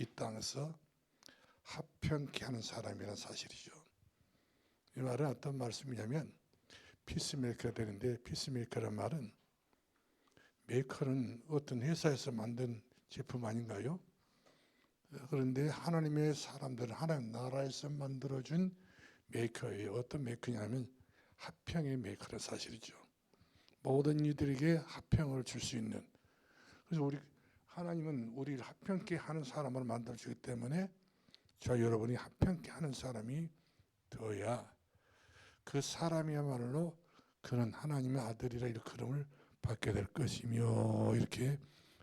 이 땅에서 합평케 하는 사람이라는 사실이죠. 이 말은 어떤 말씀이냐면 피스메이커가 되는데, 피스메이커란 말은, 메이커는 어떤 회사에서 만든 제품 아닌가요? 그런데 하나님의 사람들은 하나님 나라에서 만들어준 메이커예요. 어떤 메이커냐면 합평의 메이커라는 사실이죠. 모든 이들에게 합평을 줄 수 있는. 그래서 하나님은 우리를 합평케 하는 사람으로 만들어주기 때문에 저 여러분이 합평케 하는 사람이 되어야 그 사람이야말로 그는 하나님의 아들이라 이렇게 그름을 받게 될 것이며, 이렇게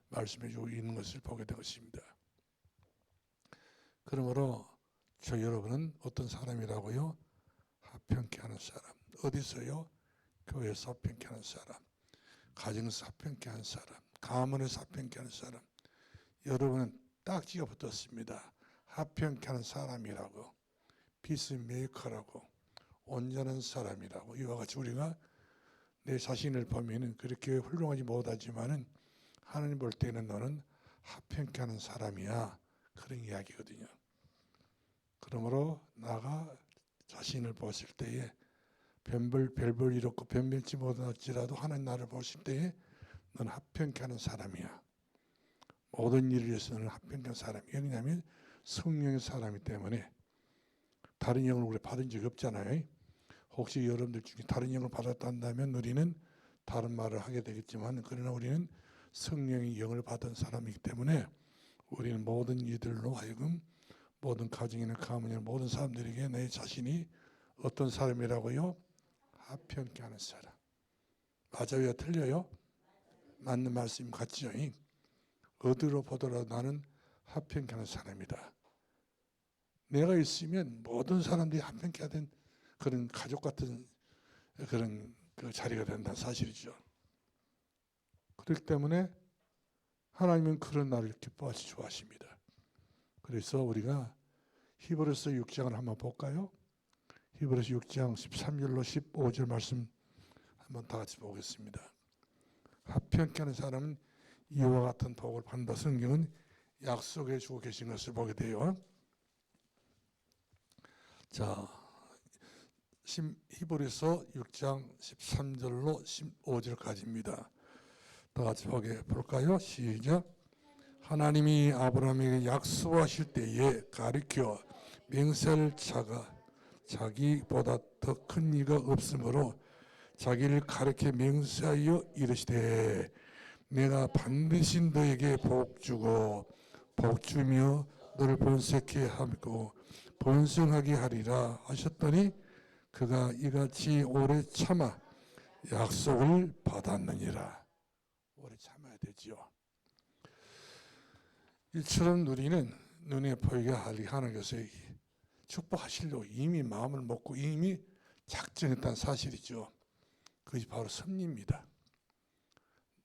말씀해 주고 있는 것을 보게 된 것입니다. 그러므로 저 여러분은 어떤 사람이라고요? 합평케 하는 사람. 어디서요? 교회에서 합평케 하는 사람, 가정에서 합평케 하는 사람, 가문에서 합평케 하는 사람. 여러분은 딱지가 붙었습니다. 합평케 하는 사람이라고, 피스메이커라고, 온전한 사람이라고. 이와 같이 우리가 내 자신을 보면은 그렇게 훌륭하지 못하지만은 하나님 볼 때는 너는 합평케 하는 사람이야, 그런 이야기거든요. 그러므로 나가 자신을 보실 때에 별볼 일 없고 변변치 못할지라도 하나님 나를 보실 때에 넌 합평케 하는 사람이야. 모든 일을 위해서 너는 합평케 하는 사람이야. 왜냐하면 성령의 사람이 때문에. 다른 영을 우리 받은 적이 없잖아요. 혹시 여러분들 중에 다른 영을 받았다면 우리는 다른 말을 하게 되겠지만, 그러나 우리는 성령의 영을 받은 사람이기 때문에 우리는 모든 이들로 하여금 모든 가정이나 가문이나 모든 사람들에게 내 자신이 어떤 사람이라고요? 합평케 하는 사람. 맞아요? 틀려요? 맞는 말씀 같지요? 어디로 보더라도 나는 합평케 하는 사람이다. 내가 있으면 모든 사람들이 합평케 하던 그런 가족 같은 그런 그 자리가 된다는 사실이죠. 그렇기 때문에 하나님은 그런 나를 기뻐하시 좋아하십니다. 그래서 우리가 히브리서 6장을 한번 볼까요? 히브리서 6장 13절로 15절 말씀 한번 다 같이 보겠습니다. 합평케 하는 사람은 이와 같은 복을 받는다. 성경은 약속해 주고 계신 것을 보게 돼요. 자, 히브리서 6장 13절로 15절까지입니다. 다 같이 볼까요? 시작. 하나님이 아브라함에게 약속하실 때에 가리켜 맹세할 자가 자기보다 더 큰 이가 없으므로 자기를 가리켜 맹세하여 이르시되 내가 반드시 너에게 복 주고 복 주며 너를 번성케 하고 번성하게 하리라 하셨더니 그가 이같이 오래 참아 약속을 받았느니라. 오래 참아야 되죠. 이처럼 우리는 눈에 보이게 하는 것을 축복하시려고 이미 마음을 먹고 이미 작정했다는 사실이죠. 그것이 바로 섭리입니다.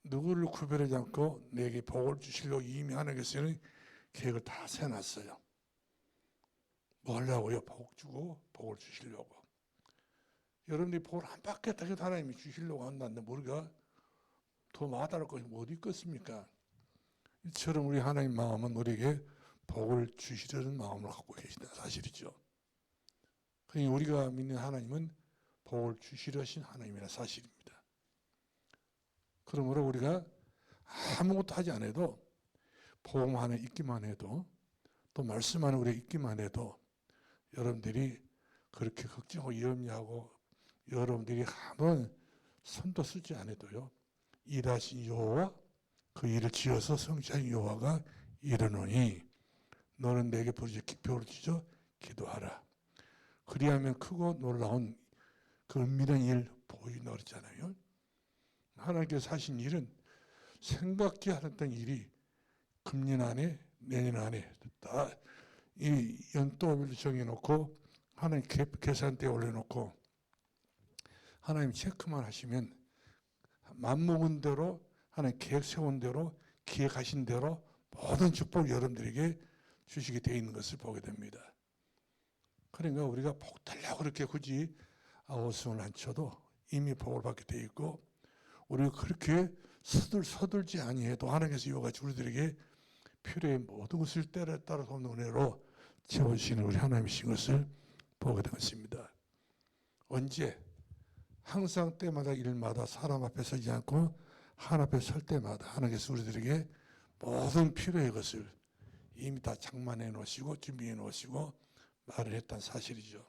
누구를 구별하지 않고 내게 복을 주시려고 이미 하나님께서는 계획을 다 세놨어요. 뭐 하려고요? 복 주고 복을 주시려고. 여러분들이 복을 안 받겠다 해도 하나님이 주시려고 한다는데 우리가 더 마다할 것이 어디 있겠습니까? 이처럼 우리 하나님 마음은 우리에게 복을 주시려는 마음을 갖고 계시다 사실이죠. 그러니 우리가 믿는 하나님은 복을 주시려신 하나님이라 사실입니다. 그러므로 우리가 아무것도 하지 않아도 복음 안에 있기만 해도 또 말씀 안에 우리가 있기만 해도 여러분들이 그렇게 걱정하고 염려하고 여러분들이 한번 손도 쓰지 않아도요. 일하신 여호와 그 일을 지어서 성취한 여호와가 이르노니 너는 내게 부르짖어 기도하라. 그리하면 크고 놀라운 그 은밀한 일 보이노라 그랬잖아요. 하나님께서 하신 일은 생각지 않았던 일이 금년 안에 내년 안에 다 이 연도별로 정해놓고 하나님 계산대에 올려놓고 하나님 체크만 하시면 맘먹은 대로 하나님 계획 세운 대로 기획하신 대로 모든 축복을 여러분들에게 주시게 되어 있는 것을 보게 됩니다. 그러니까 우리가 복 달라고 그렇게 굳이 아우성을 안 쳐도 이미 복을 받게 되어 있고 우리가 그렇게 서둘지 아니해도 하나님께서 이와 같이 우리들에게 필요의 모든 것을 때에 따라서 없는 은혜로 채워주시는 우리 하나님이신 것을 보게 된 것입니다. 언제? 항상 때마다 일마다 사람 앞에 서지 않고 하나님 앞에 설 때마다 하나님께서 우리들에게 모든 필요의 것을 이미 다 장만해 놓으시고 준비해 놓으시고 말을 했다는 사실이죠.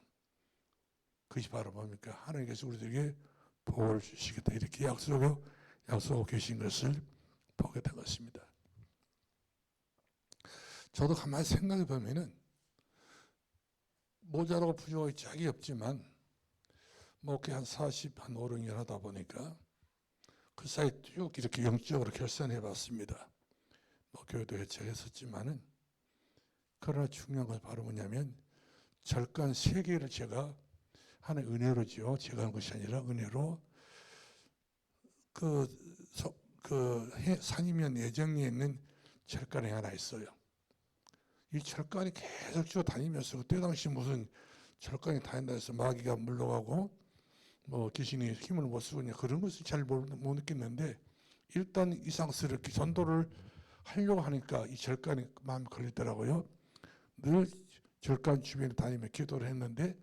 그것이 바로 뭡니까? 하나님께서 우리들에게 복을 주시겠다 이렇게 약속하고 계신 것을 보게 된 것입니다. 저도 가만히 생각해 보면은 모자라고 부족하기 짝이 없지만 목회 한 40, 한 5, 6년 하다 보니까 그 사이 쭉 이렇게 영적으로 결산해 봤습니다. 교회도 개척했었지만은 그러나 중요한 건 바로 뭐냐면 절간 3개를 제가 하나의 은혜로지요. 제가 한 것이 아니라 은혜로 산이면 예정리에 있는 절간이 하나 있어요. 이 절간이 계속 쭉 다니면서 그때 당시 무슨 절간이 다닌다 해서 마귀가 물러가고 뭐 귀신이 힘을 못 쓰고 그런 것을 잘 못 느꼈는데 일단 이상스럽게 전도를 하려고 하니까 이 절간이 마음에 걸리더라고요. 늘 절간 주변에 다니며 기도를 했는데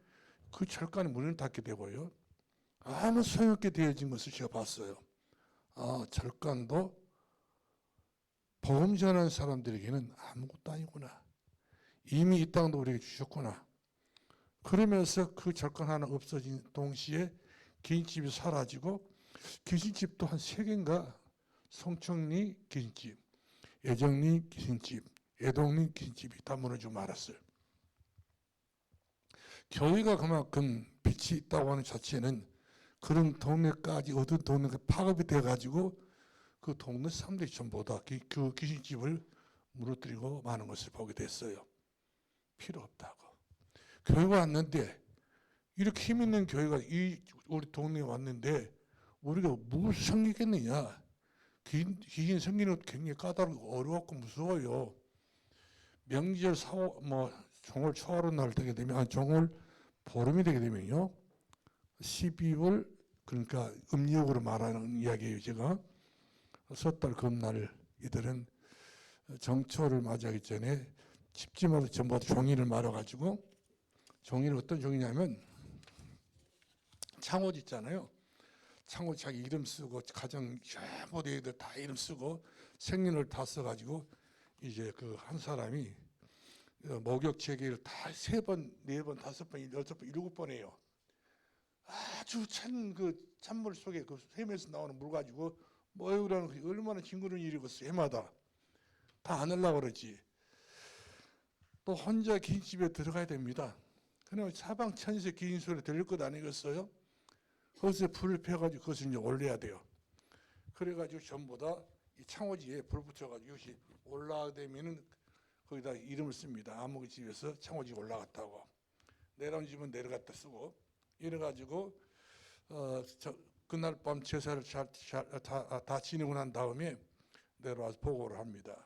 그 절간이 문을 닫게 되고요. 아무 소용없게 되어진 것을 제가 봤어요. 아, 절간도 복음 전하는 사람들에게는 아무것도 아니구나. 이미 이 땅도 우리에게 주셨구나. 그러면서 그 절간 하나 없어진 동시에 기신집이 사라지고 기신집도 한 3개인가 성청리 기신집, 예정리 기신집, 애동리 기신집이 다 무너지고 말았어요. 교회가 그만큼 빛이 있다고 하는 자체는 그런 동네까지 어두운 동네가 파급이 돼가지고 그 동네 사람들이 전부 다 그 기신집을 무너뜨리고 마는 것을 보게 됐어요. 필요 없다고. 교회가 왔는데 이렇게 힘 있는 교회가 우리 동네에 왔는데 우리가 무엇을 섬기겠느냐. 귀신 섬기는 것도 굉장히 까다롭고 어려웠고 무서워요. 명절 종월 초하루 날 되게 되면 종월 보름이 되게 되면요. 12월 그러니까 음력으로 말하는 이야기예요. 제가 섣달 금날 이들은 정초를 맞이하기 전에 집집마다 전부 다 종이를 말아가지고 종이는 어떤 종이냐면 창호지 있잖아요. 창호 자기 이름 쓰고 가정 모두 애들 다 이름 쓰고 생년을 다 써가지고 이제 그 한 사람이 목욕 체계를 다 3번, 4번, 5번, 6번, 7번 해요. 아주 찬물 속에 그 샘에서 나오는 물 가지고 모욕이라는 게 얼마나 징그러운 일이겠어. 해마다 다 안 하려고 그러지. 또 혼자 기신집에 들어가야 됩니다. 그러면 사방 천세 기신 소리 들릴 것 아니겠어요? 거기서 불을 펴가지고 그것을 이제 올려야 돼요. 그래가지고 전부 다 이 창호지에 불 붙여가지고 이것이 올라가되면은 거기다 이름을 씁니다. 아무 집에서 창호지 올라갔다고. 내려온 집은 내려갔다 쓰고 이래가지고 그날 밤 제사를 다 지내고 난 다음에 내려와서 보고를 합니다.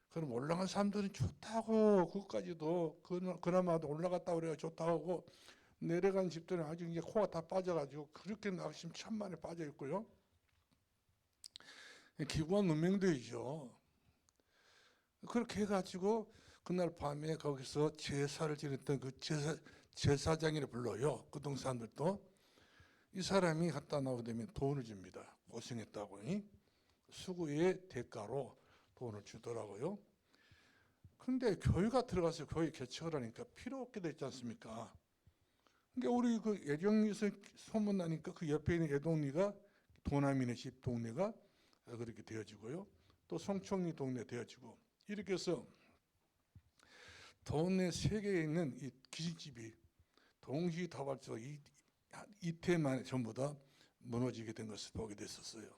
그럼 올라간 사람들은 좋다고 그것까지도 그나마도 올라갔다고 그래가 좋다고 하고 내려간 집들은 아주 이제 코가 다 빠져가지고 그렇게 낙심 천만에 빠져 있고요. 기구한 운명들이죠. 그렇게 해가지고 그날 밤에 거기서 제사를 지냈던 그 제사장이라 불러요. 그 동사람들도 이 사람이 갖다 나오게 되면 돈을 줍니다. 고생했다고 수고의 대가로 돈을 주더라고요. 근데 교회가 들어가서 교회 개척을 하니까 필요 없게 됐지 않습니까? 그러니까 우리 그 예정리에서 소문나니까 그 옆에 있는 애동리가 도남인의 집 동네가 그렇게 되어지고요. 또 성청리 동네 되어지고 이렇게 해서 동네 3개에 있는 이 기신집이 동시다발적으로 이틀 만에 전부 다 무너지게 된 것을 보게 됐었어요.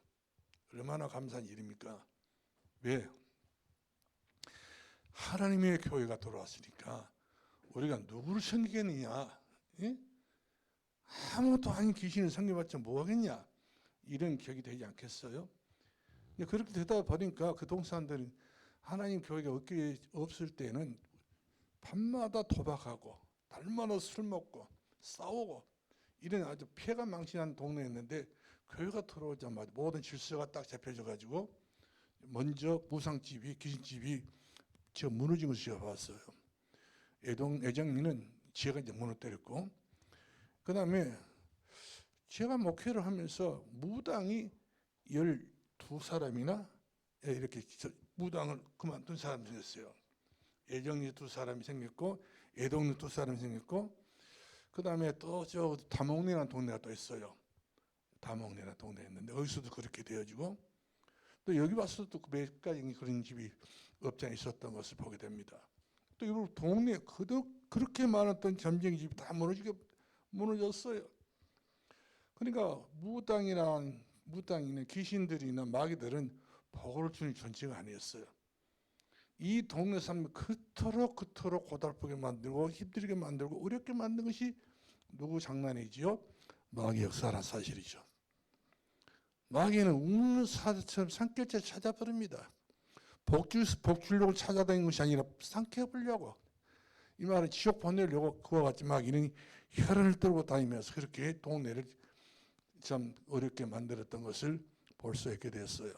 얼마나 감사한 일입니까? 왜? 하나님의 교회가 돌아왔으니까 우리가 누구를 섬기겠느냐? 예? 아무것도 아닌 귀신을 섬겨봤자 뭐 하겠냐? 이런 격이 되지 않겠어요? 그렇게 되다 보니까 그 동사람들은 하나님 교회가 없을 때는 밤마다 도박하고 날마다 술 먹고 싸우고 이런 아주 폐가 망신한 동네였는데 교회가 들어오자마자 모든 질서가 딱 잡혀져 가지고 먼저 무상집이 귀신집이 제가 무너진 것을 제가 봤어요. 애정리는 제가 이제 무너뜨렸고, 그 다음에 제가 목회를 하면서 무당이 12사람이나 이렇게 무당을 그만둔 사람이 생겼어요. 애정리 2사람이 생겼고, 애동리 2사람이 생겼고, 그 다음에 또 저 다목리라는 동네가 또 있어요. 다목리라는 동네가 있는데 여기서도 그렇게 되어지고, 또 여기 와서도 또 몇 가지 그런 집이 업장에 있었던 것을 보게 됩니다. 또 이 동네에 그렇게 많았던 점쟁이 집이 다 무너졌어요. 그러니까 무당이나 귀신들이나 마귀들은 복을 주는 존재가 아니었어요. 이 동네 사람을 그토록 고달프게 만들고 힘들게 만들고 어렵게 만든 것이 누구 장난이지요? 마귀 역사라는 사실이죠. 마귀는 우는 사자처럼 산길째 찾아버립니다. 복 주려고 찾아다니는 것이 아니라 삼켜보려고. 이 말은 지옥 보내려고 그와 같이 마귀는 혈안을 떨고 다니면서 그렇게 동네를 참 어렵게 만들었던 것을 볼 수 있게 됐어요.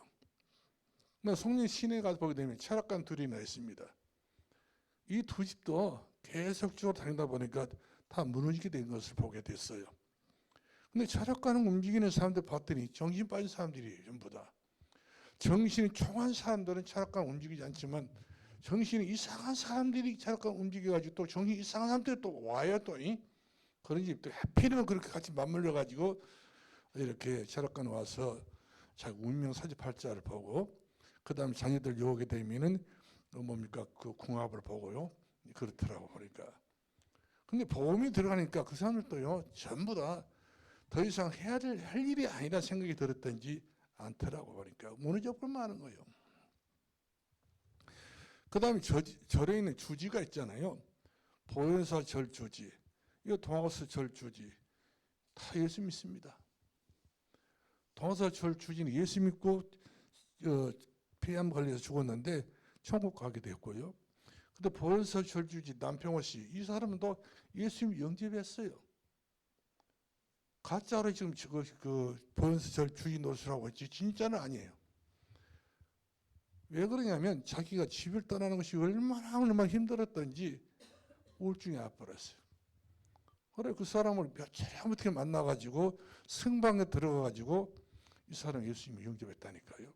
송린 시내에 가서 보게 되면 철학관 둘이나 있습니다. 이 두 집도 계속적으로 다니다 보니까 다 무너지게 된 것을 보게 됐어요. 근데 철학관을 움직이는 사람들 봤더니 정신 빠진 사람들이에요. 전부 다. 정신이 총한 사람들은 철학관 움직이지 않지만 정신이 이상한 사람들이 철학관 움직여가지고 또 정신이 이상한 사람들이 또 와요. 또 그런 집도 하필이면 그렇게 같이 맞물려가지고 이렇게 철학관 와서 자기 운명 사주팔자를 보고 그 다음에 자녀들 요오게 되면은 뭡니까 그 궁합을 보고요. 그렇더라고 보니까. 근데 보험이 들어가니까 그 사람들도요 전부 다 더 이상 할 일이 아니라 생각이 들었던지 않더라고 보니까 무너져 볼만한 거예요. 그 다음에 절에 있는 주지가 있잖아요. 보현사 절 주지, 이거 동화서 절 주지 다 예수 믿습니다. 동화사 절 주지는 예수 믿고 폐암 걸려서 죽었는데 천국 가게 됐고요. 근데 보현사 절 주지 남평호 씨, 이 사람은 또 예수님 영접했어요. 가짜로 지금 그 보현사 절 주지 노릇이라고 했지 진짜는 아니에요. 왜 그러냐면 자기가 집을 떠나는 것이 얼마나 힘들었던지 우울증에 아파버렸어요. 그래 그 사람을 며칠에 어떻게 만나가지고 성방에 들어가가지고 이 사람 예수님을 영접했다니까요.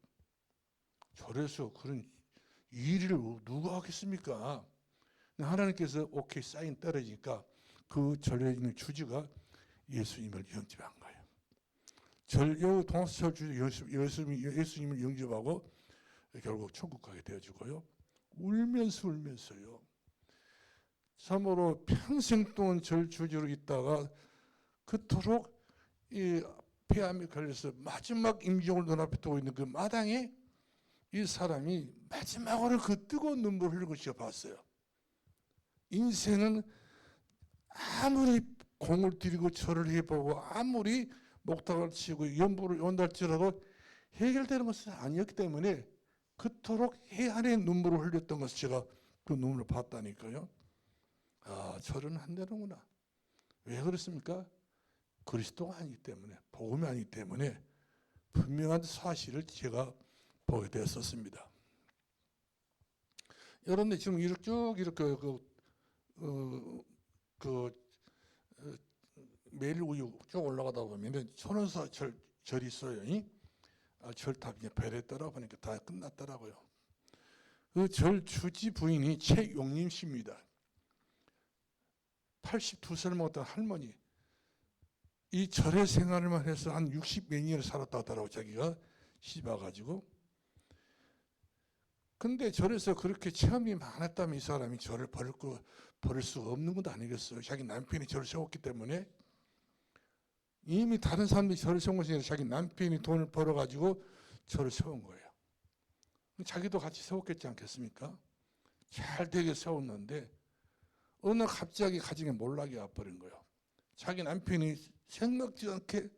절에서 그런 일을 누가 하겠습니까? 하나님께서 오케이 사인 떨어지니까 그 절에 있는 주지가 예수님을 영접한 거예요. 동화서절 주지 예수님을 영접하고 결국 천국 가게 되어지고요. 울면서요. 참으로 평생 동안 절 주지로 있다가 그토록 이 폐암에 걸려서 마지막 임종을 눈앞에 두고 있는 그 마당에 이 사람이 마지막으로 그 뜨거운 눈물을 흘리고 제가 봤어요. 인생은 아무리 공을 들이고 절을 해보고 아무리 목탁을 치고 연부를 온달지라도 해결되는 것은 아니었기 때문에 그토록 해안의 눈물을 흘렸던 것을 제가 그 눈물을 봤다니까요. 아, 절은 안 되는구나. 왜 그렇습니까? 그리스도가 아니기 때문에, 복음이 아니기 때문에 분명한 사실을 제가 보게 되었었습니다. 여러분들 지금 쭉 이렇게 매일우유 쭉 올라가다 보면 천원사 절이 있어요. 절탑 이제 별에 떠라 보니까 다 끝났더라고요. 그 절 주지 부인이 최용림 씨입니다. 82살 먹었던 할머니. 이 절의 생활만 해서 한 60몇 년을 살았다 하더라고 자기가 시집와가지고. 근데 절에서 그렇게 체험이 많았다면 이 사람이 절을 버릴 수가 없는 건 아니겠어요. 자기 남편이 절을 세웠기 때문에. 이미 다른 사람들이 절을 세운 것이 아니라 자기 남편이 돈을 벌어가지고 절을 세운 거예요. 자기도 같이 세웠겠지 않겠습니까? 잘 되게 세웠는데 어느 날 갑자기 가정에 몰락이 와버린 거예요. 자기 남편이 생각지 않게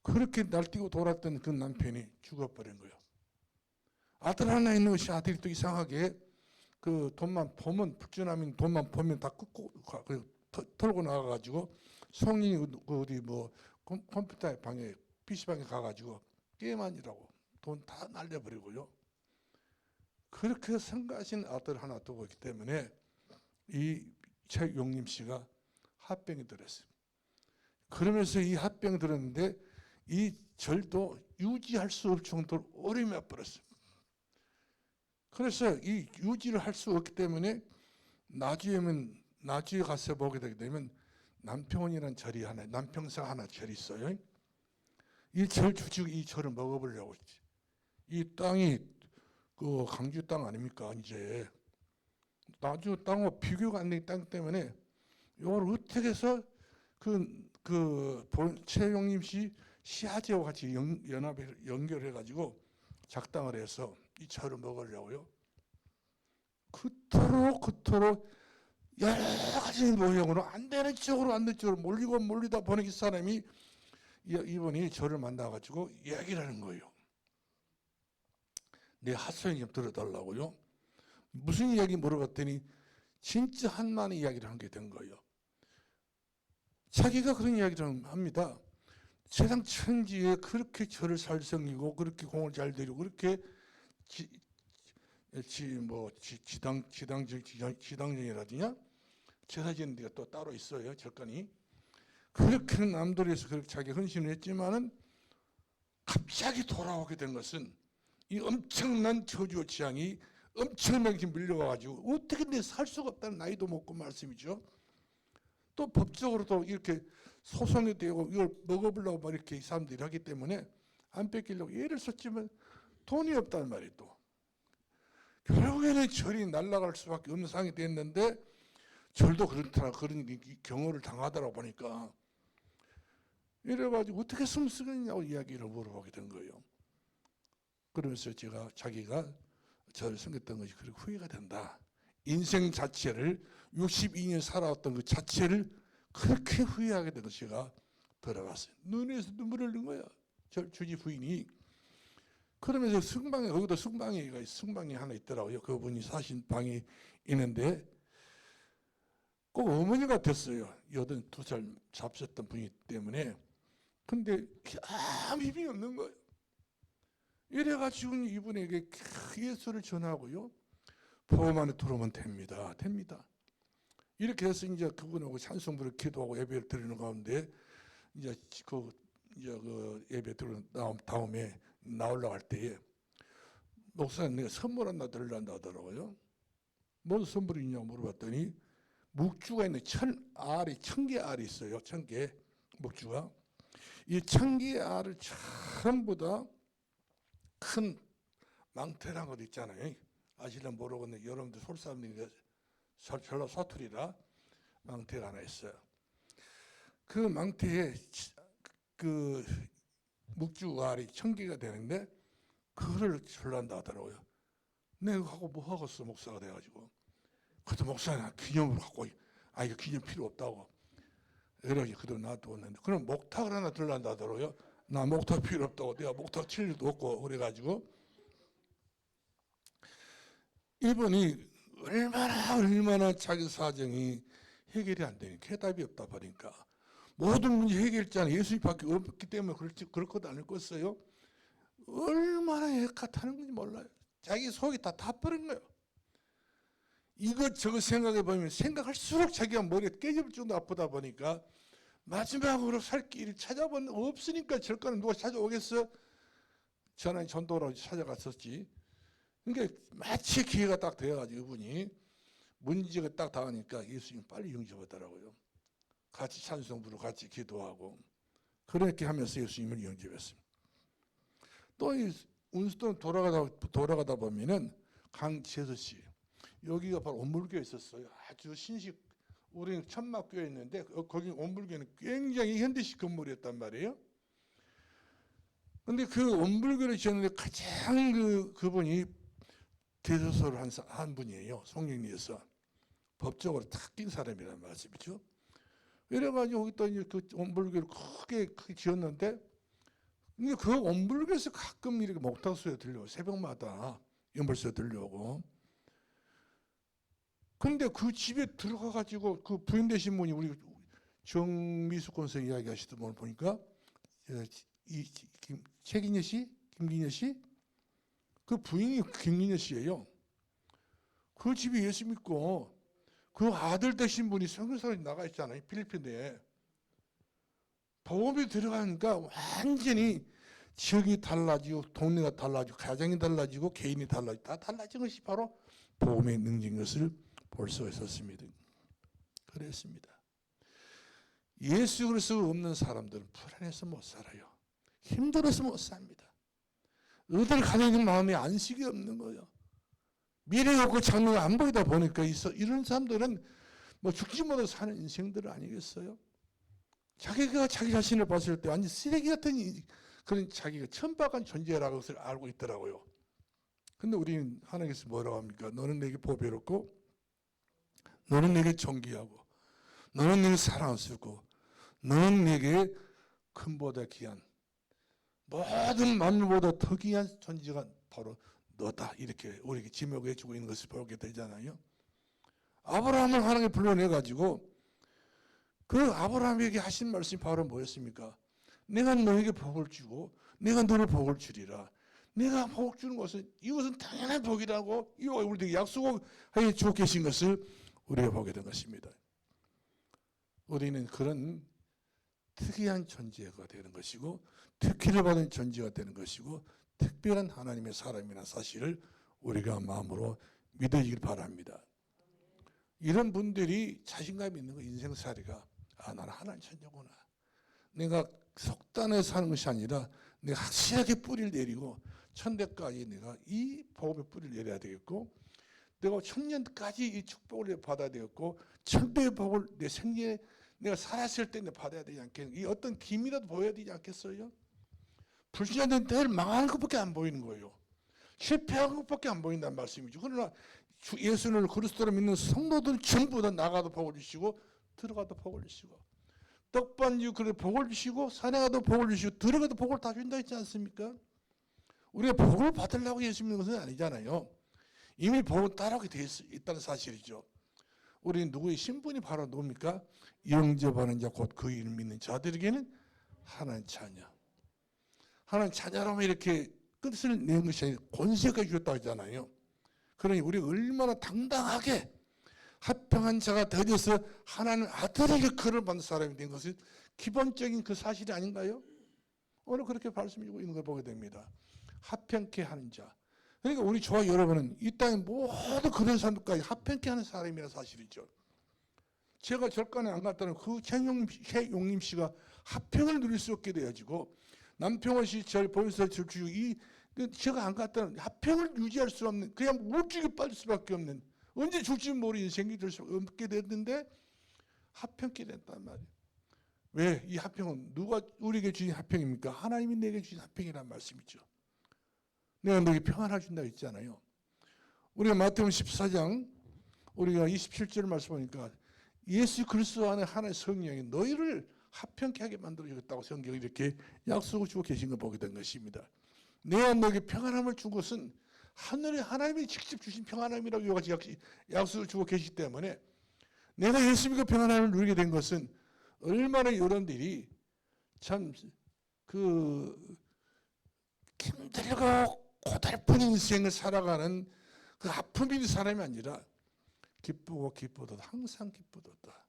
그렇게 날뛰고 돌았던 그 남편이 죽어버린 거예요. 아들 하나 있는 것이 아들이 또 이상하게 그 돈만 보면 불준함인 돈만 보면 다 털고 나가가지고 성인이 어디 뭐 컴퓨터 방에 PC방에 가가지고 게임하느라고 돈 다 날려버리고요. 그렇게 성가신 아들 하나 두고 있기 때문에 이 최용림 씨가 합병이 들었어요. 그러면서 이 합병이 들었는데 이 절도 유지할 수 없을 정도로 어려움이 와버렸어요. 그래서 이 유지를 할 수 없기 때문에 나중에 가서 보게 되게 되면 남평원이라는 절이 하나, 남평사 하나 절이 있어요. 이 절 주지가 이 절을 먹어보려고 했지. 이 땅이 그 강주 땅 아닙니까? 이제 나주 땅과 비교가 안 되는 땅 때문에 이걸 어떻게 해서 최용림 씨 시아지와 같이 연결해가지고 작당을 해서 이 절을 먹으려고요. 그토록 여러 가지 모형으로 안 되는 쪽으로 몰리다 보니 이 사람이 이분이 저를 만나가지고 이야기를 하는 거예요. 내 핫소리 좀 들어달라고요. 무슨 이야기 물어봤더니 진짜 한만의 이야기를 한 게 된 거예요. 자기가 그런 이야기를 합니다. 세상 천지에 그렇게 절을 잘 섬기고 그렇게 공을 잘 들이고 그렇게 지당정이라든가 제사 지는 데가 또 따로 있어요. 절간이. 그렇게 남들에서 그렇게 자기 헌신을 했지만은 갑자기 돌아오게 된 것은 이 엄청난 저주의 재앙이 엄청나게 밀려와가지고 어떻게 내 살 수가 없다는 나이도 먹고 말씀이죠. 또 법적으로도 이렇게 소송이 되고 이걸 먹어보려고 막 이렇게 사람들이 하기 때문에 안 뺏기려고 예를 썼지만 돈이 없다는 말이 또. 결국에는 절이 날아갈 수밖에 없는 상황이 됐는데 절도 그렇더라. 그런 경험을 당하더라 보니까 이래가지고 어떻게 숨 쓰겠냐고 이야기를 물어보게 된 거예요. 그러면서 자기가 저를 섬겼던 것이 그렇게 후회가 된다. 인생 자체를 62년 살아왔던 그 자체를 그렇게 후회하게 된 것이가 들어갔어요. 눈에서 눈물을 흘린 거야. 절 주지 부인이. 그러면서 거기도 승방이 하나 있더라고요. 그분이 사신 방이 있는데 꼭 어머니 같았어요. 82살 잡섰던 분이기 때문에. 근데 아무 힘이 없는 거예요. 이래가지고 이분에게 예수를 전하고요. 보험안에 들어오면 됩니다. 이렇게 해서 이제 그분하고 찬송부를 기도하고 예배를 드리는 가운데 이제 그 예배 드리는 다음에 나오려고 할 때에 목사님 내가 선물 하나 드리려고 하더라고요. 무슨 선물이 있냐고 물어봤더니 묵주가 있는 1000개 알이 있어요. 1000개 묵주가. 이 1000개의 알을 전부 다 큰 망태란 것 있잖아요. 아실랑 모르겠는데 여러분들 솔사람들이 별로 사투리라 망태가 하나 있어요. 그 망태에 그 묵주 알이 1000개가 되는데 그거를 줄란다 하더라고요. 내가 하고 뭐 하겠어 목사가 돼가지고. 그래도 목사는 기념으로 갖고 이거 기념 필요 없다고. 이렇게 그대로 놔두었는데 그럼 목탁을 하나 들란다 하더라고요. 나 목탁 필요 없다고. 내가 목탁 칠 일도 없고 그래가지고 이분이 얼마나 자기 사정이 해결이 안 되니까 해답이 없다 보니까 모든 문제 해결자는 예수님밖에 없기 때문에 그럴 것도 아닐 것어요. 얼마나 애같다는 건지 몰라요. 자기 속이 다 타버린 거예요. 이것저것 생각해 보면 생각할수록 자기가 머리가 깨질 정도 아프다 보니까 마지막으로 살 길을 찾아본 없으니까 절간에 누가 찾아오겠어? 전화인 전도로 찾아갔었지. 그러니까 마치 기회가 딱 되어가지고 이분이 문제가 딱 닿으니까 예수님 빨리 영접하더라고요. 같이 찬송 부르고 같이 기도하고 그렇게 하면서 예수님을 영접했습니다. 또 이 운수동 돌아가다 보면은 강재수 씨 여기가 바로 온물교에 있었어요. 아주 신식 우리는 천막교에 있는데 거기 온불교는 굉장히 현대식 건물이었단 말이에요. 근데 그 온불교를 지었는데 가장 그분이 대소서를 한 분이에요. 송영리에서 법적으로 탁 낀 사람이라는 말씀이죠. 이래가지고 거기다 이제 그 온불교를 크게 지었는데 그 온불교에서 가끔 이렇게 목탁소리가 들려오고 새벽마다 연불소리가 들려오고. 근데 그 집에 들어가가지고 그 부인 되신 분이 우리 정미숙 권사 이야기 하시던 분을 보니까 최기녀 씨? 김기녀 씨? 그 부인이 김기녀 씨예요. 그 집에 예수 믿고 그 아들 되신 분이 선교사로 나가 있잖아요. 필리핀에. 복음이 들어가니까 완전히 지역이 달라지고 동네가 달라지고 가정이 달라지고 개인이 달라지고 다 달라진 것이 바로 복음의 능력인 것을 볼 수가 있었습니다. 그랬습니다. 예수 그리스도 없는 사람들은 불안해서 못 살아요. 힘들어서 못 삽니다. 어딜 가는 마음에 안식이 없는 거예요. 미래가 없고 장래가 안 보이다 보니까 이런 사람들은 뭐 죽지 못해 사는 인생들 아니겠어요? 자기가 자기 자신을 봤을 때 완전 쓰레기 같은 그런 자기가 천박한 존재라는 것을 알고 있더라고요. 근데 우리는 하나님께서 뭐라고 합니까? 너는 내게 보배롭고 너는 내게 존귀하고 너는 내게 사랑스럽고 너는 내게 금보다 귀한 모든 만물보다 더 귀한 존재가 바로 너다. 이렇게 우리에게 지목해 주고 있는 것을 보게 되잖아요. 아브라함을 하나님께 불러내가지고 그 아브라함에게 하신 말씀이 바로 뭐였습니까? 내가 너에게 복을 주고 내가 너를 복을 주리라. 내가 복 주는 것은 이것은 당연한 복이라고 우리에게 약속하여 주고 계신 것을 우리가 보게 된 것입니다. 우리는 그런 특이한 존재가 되는 것이고 특혜를 받은 존재가 되는 것이고 특별한 하나님의 사람이라는 사실을 우리가 마음으로 믿어지길 바랍니다. 이런 분들이 자신감이 있는 거 인생살이가 나는 하나님 천재구나. 내가 속단에 사는 것이 아니라 내가 확실하게 뿌리를 내리고 천대까지 내가 이 복음의 뿌리를 내려야 되겠고 내가 천년까지 이 축복을 받아야 되겠고 천배의 복을 내 생애에 내가 살았을 때 받아야 되지 않겠는가. 이 어떤 기미라도 보여야 되지 않겠어요? 불신자들은 늘 망하는 것밖에 안 보이는 거예요. 실패한 것밖에 안 보인다는 말씀이죠. 그러나 예수를 그리스도로 믿는 성도들 전부 다 나가도 복을 주시고 들어가도 복을 주시고 떡반지 그래 복을 주시고 산에 가도 복을 주시고 들어가도 복을 다 준다 했지 않습니까? 우리가 복을 받으려고 예수 믿는 것은 아니잖아요. 이미 복은 따르게 되어 있다는 사실이죠. 우리는 누구의 신분이 바로 누굽니까? 영접하는 자 곧 그 이름 믿는 자들에게는 하나님 자녀. 하나님 자녀라면 이렇게 끝을 내는 것이 아니라 권세가 주셨다고 하잖아요. 그러니 우리가 얼마나 당당하게 합평한 자가 되어서 하나님 아들에게 그를 받는 사람이 된 것은 기본적인 그 사실이 아닌가요? 오늘 그렇게 말씀해주고 있는 걸 보게 됩니다. 합평케 하는 자. 그러니까 우리 저와 여러분은 이 땅의 모든 그런 사람들까지 합평케 하는 사람이라는 사실이죠. 제가 절간에 안 갔다는 그 최용림 씨가 합평을 누릴 수 없게 되어지고 남평원 씨 절 보면서 주고 제가 안 갔다는 합평을 유지할 수 없는 그냥 우울증에 빠질 수밖에 없는 언제 죽지 모르는 인생이 될 수 없게 됐는데 합평케 됐단 말이에요. 왜? 이 합평은 누가 우리에게 주신 합평입니까? 하나님이 내게 주신 합평이란 말씀이죠. 내가 너에게 평안을 준다고 했잖아요. 우리가 마태복음 14장 우리가 27절 말씀하니까 예수 그리스도 안에 하나의 성령이 너희를 합평케 하게 만들어 주겠다고 성경이 이렇게 약속을 주고 계신 걸 보게 된 것입니다. 내가 너에게 평안함을 준 것은 하늘의 하나님이 직접 주신 평안함이라고 이와 같이 약속을 주고 계시기 때문에 내가 예수 믿고 평안함을 누리게 된 것은 얼마나 여러분들이 참 힘들고 고달픈 인생을 살아가는 그 아픔이 있는 사람이 아니라 기쁘고 기쁘도다 항상 기쁘도다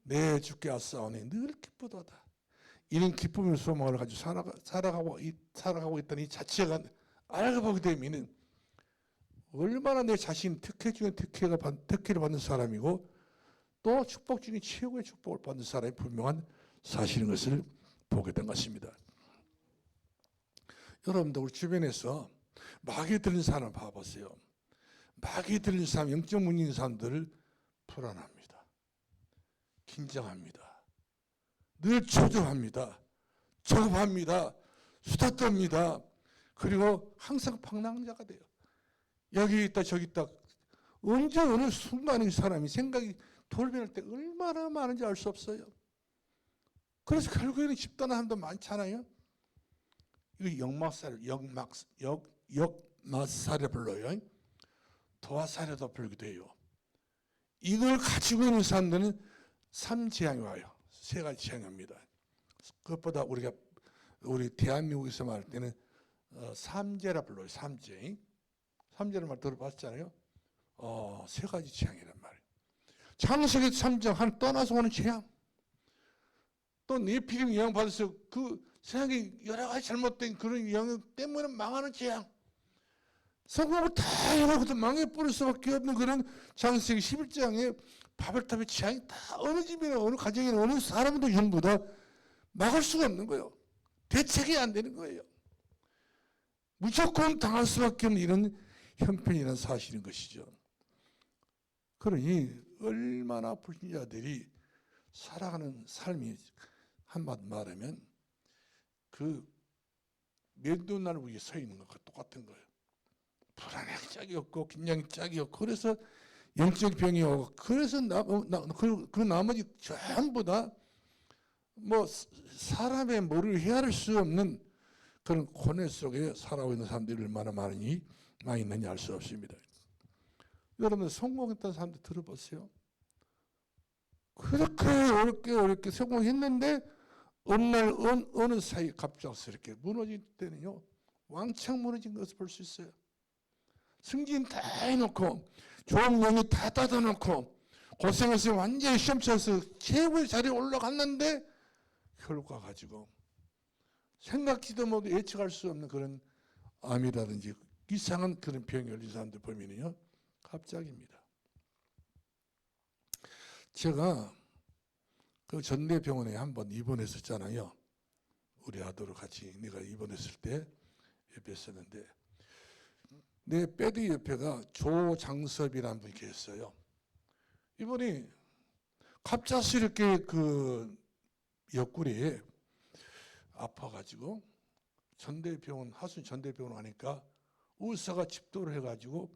내 주께 왔사오니 늘 기쁘도다 이런 기쁨의 소망을 가지고 살아가고 있다는 이 자체가 알고 보게 되면 얼마나 내 자신 특혜 중에 특혜를 받는 사람이고 또 축복 중에 최고의 축복을 받는 사람이 분명한 사실인 것을 보게 된 것입니다. 여러분들 우리 주변에서 마귀에 들린 사람 봐보세요. 마귀에 들린 사람, 영적 문제 있는 사람들을 불안합니다. 긴장합니다. 늘 초조합니다. 조급합니다. 수다 떱니다. 그리고 항상 방랑자가 돼요. 여기 있다 저기 있다. 언제 어느 순간에 사람이 생각이 돌변할 때 얼마나 많은지 알 수 없어요. 그래서 결국에는 집단한 사람도 많잖아요. 이거 역마살을 불러요. 도화살에도 불기도 해요. 이걸 가지고 있는 사람들은 삼재앙이 와요. 세 가지 재앙입니다. 그것보다 우리 대한민국에서 말할 때는 삼재라 불러요. 삼재. 삼재라는 말 들어봤잖아요. 세 가지 재앙이란 말이에요. 창세기 3장 한 떠나서 오는 재앙. 또 네피림 영향 받아서 그 세상에 여러 가지 잘못된 그런 영향 때문에 망하는 재앙. 성공을 다 해놓고도 망해버릴 수밖에 없는 그런 창세기 11장에 바벨탑의 재앙이 다 어느 집이나 어느 가정이나 어느 사람도 전부 다 막을 수가 없는 거예요. 대책이 안 되는 거예요. 무조건 당할 수밖에 없는 이런 형편이라는 사실인 것이죠. 그러니 얼마나 불신자들이 살아가는 삶이 한마디 말하면 그 맨눈날 위에 서 있는 것과 똑같은 거예요. 불안하기 짝이 없고 긴장이 짝이 없고 그래서 영적 병이 오고 그래서 그 나머지 전부 다 뭐 사람의 머리를 헤아릴 수 없는 그런 고뇌 속에 살아오고 있는 사람들이 얼마나 많이 있는지 알 수 없습니다. 여러분 성공했던 사람들 들어보세요. 그렇게 어렵게 성공했는데 어느 날 어느 사이 갑작스럽게 무너질 때는요 왕창 무너진 것을 볼 수 있어요. 승진 다 해놓고 좋은 명예 다 닫아놓고 고생해서 완전히 시험 쳐서 최고의 자리에 올라갔는데 결과 가지고 생각지도 못해 예측할 수 없는 그런 암이라든지 이상한 그런 병이 걸린 사람들 보면요 갑작입니다. 제가 그 전대병원에 한번 입원했었잖아요. 우리 아들하고 같이 내가 입원했을 때 옆에 있었는데 내 배드 옆에가 조장섭이라는 분이 계셨어요. 이분이 갑작스럽게 그 옆구리에 아파가지고 전대병원 하순 전대병원 가니까 의사가 집도를 해가지고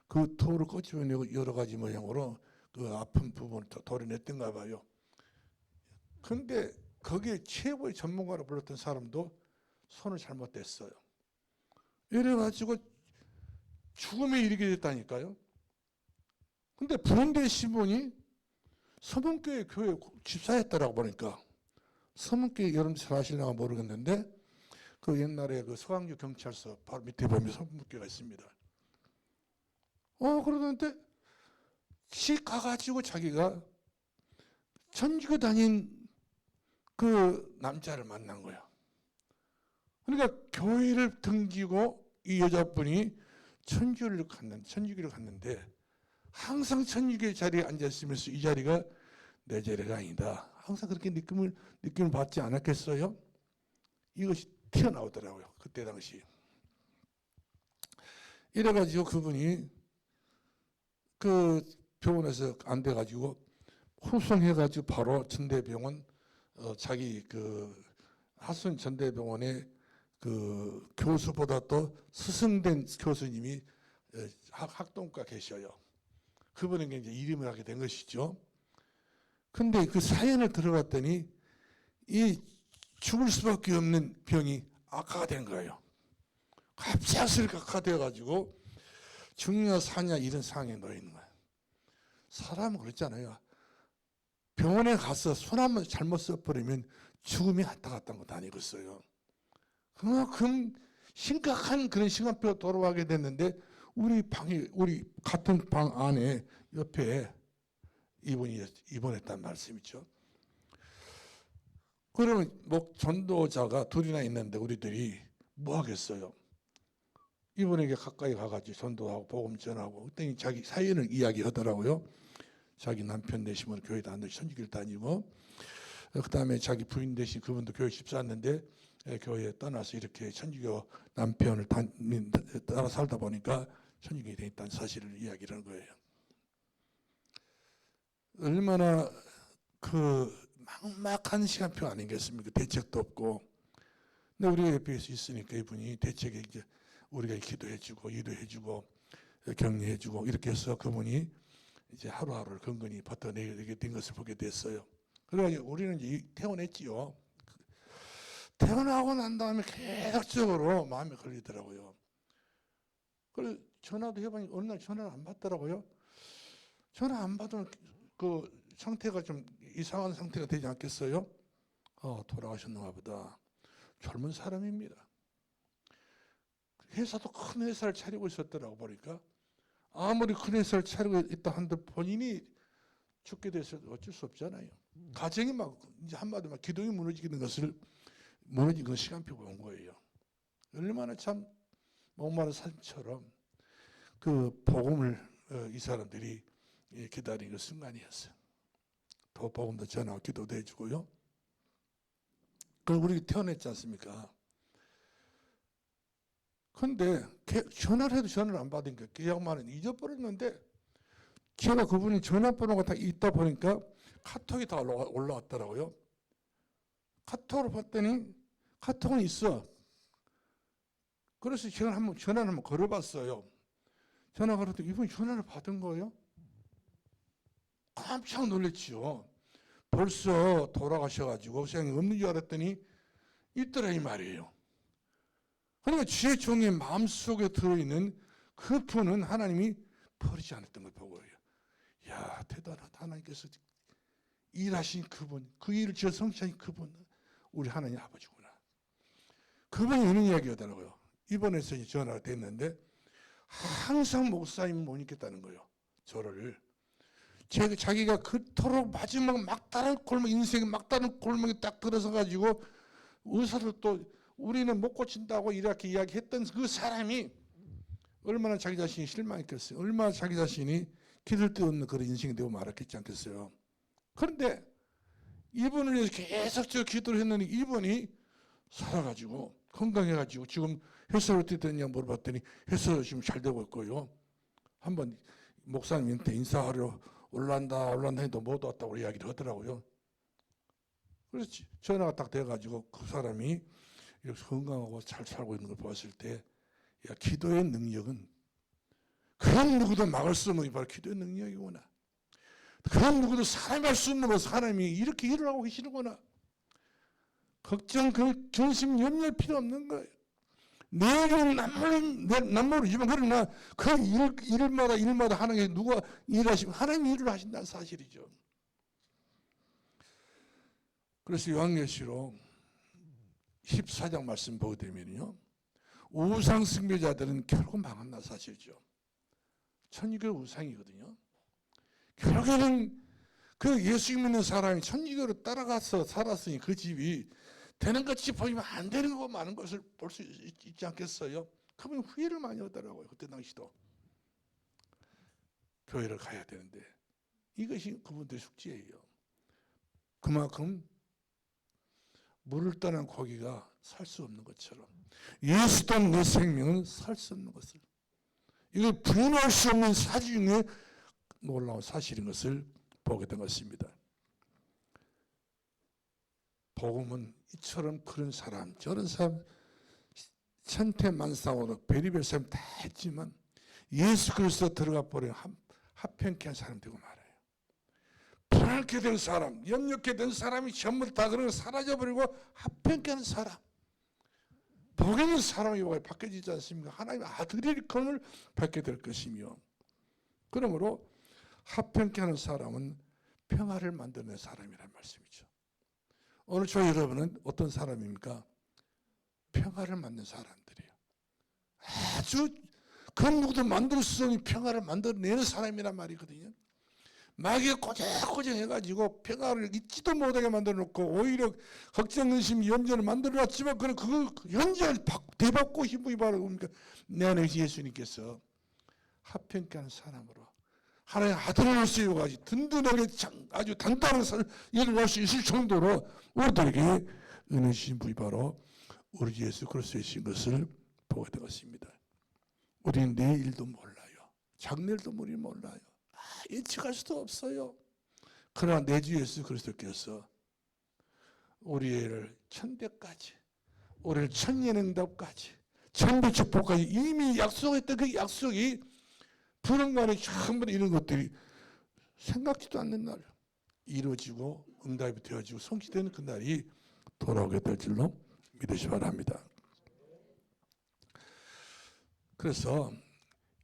그 토를 꺼집어내고 여러 가지 모양으로 그 아픈 부분을 도려냈던가 봐요. 근데 거기에 최고의 전문가로 불렀던 사람도 손을 잘못댔어요. 이래가지고 죽음에 이르게 됐다니까요. 근데 부흥대 신분이 서문교회 교회 집사였다라고 보니까 서문교회 여러분 잘 아실려나 모르겠는데 그 옛날에 그 서강주 경찰서 바로 밑에 보면 서문교회가 있습니다. 그러는데 가가지고 자기가 천주교 다닌 그 남자를 만난 거야. 그러니까 교회를 등지고 이 여자분이 천주교를 갔는데 항상 천주교 자리에 앉아있으면서 이 자리가 내 자리가 아니다. 항상 그렇게 느낌을 받지 않았겠어요? 이것이 튀어나오더라고요. 그때 당시. 이래가지고 그분이 그 병원에서 안 돼가지고 후송해가지고 바로 전대병원 자기 그 하순 전대병원의 그 교수보다 또 스승된 교수님이 학동과 계셔요. 그분에게 이제 이름을 하게 된 것이죠. 근데 그 사연을 들어봤더니 이 죽을 수밖에 없는 병이 악화가 된 거예요. 갑작스럽게 악화되어가지고 죽냐 사냐 이런 상황에 놓여 있는 거예요. 사람은 그렇잖아요. 병원에 가서 손 한번 잘못 써버리면 죽음이 왔다 갔다 한 것도 아니겠어요. 그만큼 심각한 그런 시간표가 돌아가게 됐는데 우리 같은 방 안에 옆에 이분이 입원했단 말씀이죠. 그러면 전도자가 둘이나 있는데 우리들이 뭐 하겠어요? 이분에게 가까이 가가지고 전도하고 복음 전하고 그랬더니 자기 사연을 이야기하더라고요. 자기 남편 대신 교회도 안 다니고 천주교를 다니고 그 다음에 자기 부인 대신 그분도 교회 집사였는데 교회에 떠나서 이렇게 천주교 남편을 따라 살다 보니까 천주교에 돼 있다는 사실을 이야기를 하는 거예요. 얼마나 그 막막한 시간표 아니겠습니까? 대책도 없고. 근데 우리가 옆에 있으니까 이분이 대책에 이제 우리가 기도해주고 위로해주고 격려해주고 이렇게 해서 그분이 이제 하루하루를 건건히 버텨내게 된 것을 보게 됐어요. 그래가지고 우리는 이제 퇴원했지요. 퇴원하고 난 다음에 계속적으로 마음에 걸리더라고요. 그래서 전화도 해보니 어느 날 전화를 안 받더라고요. 전화 안 받으면 그 상태가 좀 이상한 상태가 되지 않겠어요? 돌아가셨나 보다. 젊은 사람입니다. 회사도 큰 회사를 차리고 있었더라고 보니까 아무리 큰 회사를 차리고 있다 한들 본인이 죽게 돼서 어쩔 수 없잖아요. 가정이 막 이제 한마디로 막 기둥이 무너지는 것을 무너진 그 시간표가 온 거예요. 얼마나 참 목마른 삶처럼 그 복음을 이 사람들이 기다리는 그 순간이었어요. 더 복음도 전하고 기도도 해주고요. 그리고 우리 태어났지 않습니까? 근데 전화를 해도 전화를 안 받으니까 그 양반은 잊어버렸는데 제가 그분이 전화번호가 다 있다 보니까 카톡이 다 올라왔더라고요. 카톡을 봤더니 카톡은 있어. 그래서 제가 전화를 한번 걸어봤어요. 전화 걸었더니 이분이 전화를 받은 거예요. 깜짝 놀랐지요. 벌써 돌아가셔가지고 세상에 없는 줄 알았더니 있더라 이 말이에요. 그러니까 주의 종의 마음속에 들어있는 그 분은 하나님이 버리지 않았던 걸 보고요. 야, 대단하다. 하나님께서 일하신 그분, 그 일을 지어 성취하신 그분, 우리 하나님 아버지구나. 그분이 이런 이야기 하더라고요. 이번에서 전화가 됐는데 항상 목사님 못 잊겠다는 거예요. 저를. 자기가 그토록 마지막 막다른 골목, 인생의 막다른 골목에 딱 들어서 가지고 의사를 또 우리는 못 고친다고 이렇게 이야기했던 그 사람이 얼마나 자기 자신이 실망했겠어요. 얼마나 자기 자신이 기를 데 없는 그런 인생이 되고 말았겠지 않겠어요. 그런데 이분을 위해서 계속적으로 기도를 했는데 이분이 살아가지고 건강해가지고 지금 회사를 어떻게 됐냐 물어봤더니 회사 지금 잘 되고 있고요. 한번 목사님한테 인사하러 올란다 해도 못 왔다고 이야기를 하더라고요. 그래서 전화가 딱 돼가지고 그 사람이 이렇게 건강하고 잘 살고 있는 걸 보았을 때, 야, 기도의 능력은 그런 누구도 막을 수 없는 게 바로 기도의 능력이구나. 그런 누구도 사람이 할 수 없는 거 사람이 이렇게 일을 하고 계시는구나. 걱정, 근심, 염려할 필요 없는 거예요. 내일은 남모르지만 그러나 그 일마다 하는 게 누가 일하시면 하나님 일을 하신다는 사실이죠. 그래서 요한계시록 14장 말씀 보게 되면요, 우상 숭배자들은 결국 망한다 사실이죠. 천주교 우상이거든요. 결국에는 그 예수 믿는 사람이 천주교로 따라가서 살았으니 그 집이 되는 것이 보이면 안 되는 거 많은 것을 볼 수 있지 않겠어요? 그분이 후회를 많이 하더라고요. 그때 당시도. 교회를 가야 되는데 이것이 그분들의 숙제예요. 그만큼 물을 떠난 고기가 살 수 없는 것처럼 예수도 내 생명은 살 수 없는 것을, 이걸 부인할 수 없는 사실의 놀라운 사실인 것을 보게 된 것입니다. 복음은 이처럼 그런 사람 저런 사람 천태만상으로 별의별 사람 다 했지만 예수 그리스도 들어가 버린 합평케 한 사람 되고 말아요. 불안케 된 사람, 염려케 된 사람이 전부 다 그런 사라져버리고 합평케 하는 사람, 복 있는 사람이 바뀌어지지 않습니까? 하나님의 아들의 일꾼을 받게 될 것이며, 그러므로 합평케 하는 사람은 평화를 만드는 사람이란 말씀이죠. 오늘 저 여러분은 어떤 사람입니까? 평화를 만드는 사람들이에요. 아주 그 누구도 만들 수 없는 평화를 만들어내는 사람이란 말이거든요. 마귀가 꼬적꼬적 해가지고 평화를 잊지도 못하게 만들어놓고 오히려 걱정, 근심, 염려를 만들어놨지만 그걸 현재를 대받고 힘이 바로 뭡니까? 내 안에 예수님께서 합평케 하는 사람으로 하나님의 아들을 세워가지고 든든하게 아주 단단한 일을 할 수 있을 정도로 우리들에게 은혜 주신 분이 바로 우리 예수 그리스도이신 것을 보게 되었습니다. 우리는 내일도 몰라요. 장래일도 우리는 몰라요. 예측할 수도 없어요. 그러나 내 주 예수 그리스도께서 우리를 천대까지, 우리를 천년행답까지, 천부축복까지 이미 약속했던 그 약속이 불안간에 전부 이런 것들이 생각지도 않는 날 이루어지고 응답이 되어지고 성취되는 그 날이 돌아오게 될 줄로 믿으시 바랍니다. 그래서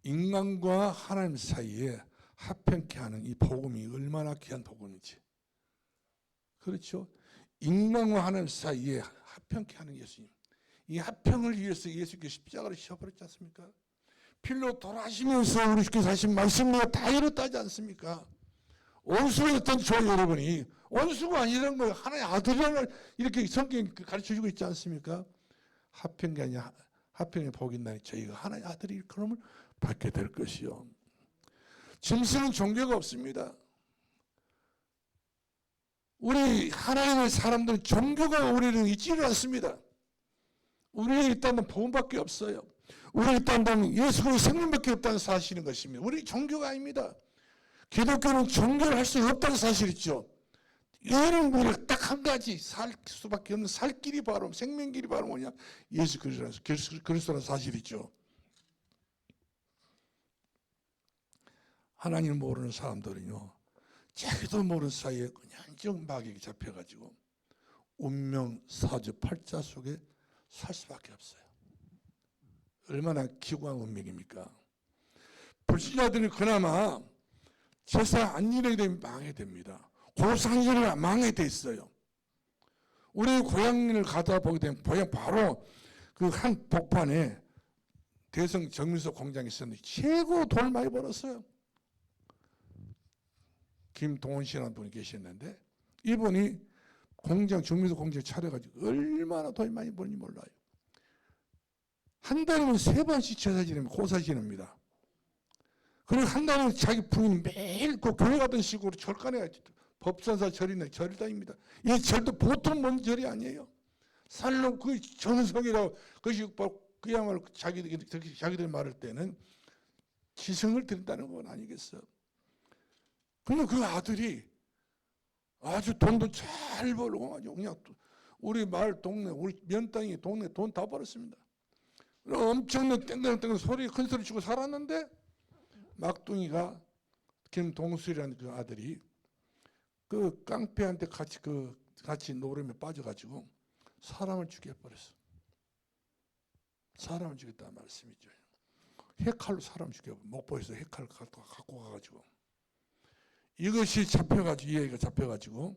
인간과 하나님 사이에 합평케 하는 이 복음이 얼마나 귀한 복음인지, 그렇죠? 인간과 하나님 사이에 합평케 하는 예수님, 이 합평을 위해서 예수께서 십자가를 지어버렸지 않습니까? 필로 돌아가시면서 우리 주께서 하신 말씀과 다 이뤘다지 않습니까? 원수였던 저 여러분이 원수가 아니라는 거예요. 하나의 아들을 이렇게 성경이 가르쳐주고 있지 않습니까? 화평이 아니라 화평의 복이 있나니 저희가 하나의 아들이 그럼을 받게 될 것이요. 짐승은 종교가 없습니다. 우리 하나님의 사람들은 종교가 우리는 있지를 않습니다. 우리에 있다는 복음밖에 없어요. 우리에 있다는 예수 그리스도의 생명밖에 없다는 사실인 것입니다. 우리 종교가 아닙니다. 기독교는 종교를 할 수 없다는 사실이죠. 이런 우리가 딱 한 가지 살 수밖에 없는 살 길이 바로 생명길이 바로 뭐냐? 예수 그리스도라는 사실이죠. 하나님을 모르는 사람들은요, 자기도 모르는 사이에 그냥 마귀에게 잡혀가지고 운명 사주 팔자 속에 살 수밖에 없어요. 얼마나 기구한 운명입니까? 불신자들은 그나마 제사 안 지내게 되면 망하게 됩니다. 고상제를 망하게 돼 있어요. 우리 고향을 가다 보게 되면 바로 그 한 복판에 대성 정밀소 공장이 있었는데 최고 돈을 많이 벌었어요. 김동원 씨라는 분이 계셨는데 이분이 정밀소 공장 차려가지고 얼마나 돈이 많이 버는지 몰라요. 한 달이면 3번씩 제사 지내면 고사 지냅니다. 그리고 한 달은 자기 부인이 매일 그 교회 가던 식으로 절간에 법산사 절이네 절단입니다. 이 절도 보통 먼 절이 아니에요. 살로 그 정성이라고 그것이 그야말로 자기들이 말할 때는 지성을 드린다는 건 아니겠어. 근데 그 아들이 아주 돈도 잘 벌고 아주 그냥 우리 마을 동네 우리 면땅이 동네 돈 다 벌었습니다. 엄청난 땡땡땡 소리 큰 소리 치고 살았는데 막둥이가 김동수라는 그 아들이 그 깡패한테 같이 노름에 빠져가지고 사람을 죽여버렸어. 사람을 죽였다는 말씀이죠. 해칼로 사람 죽여 목포에서 해칼 갖고 가가지고 이것이 잡혀가지고 이 애가 잡혀가지고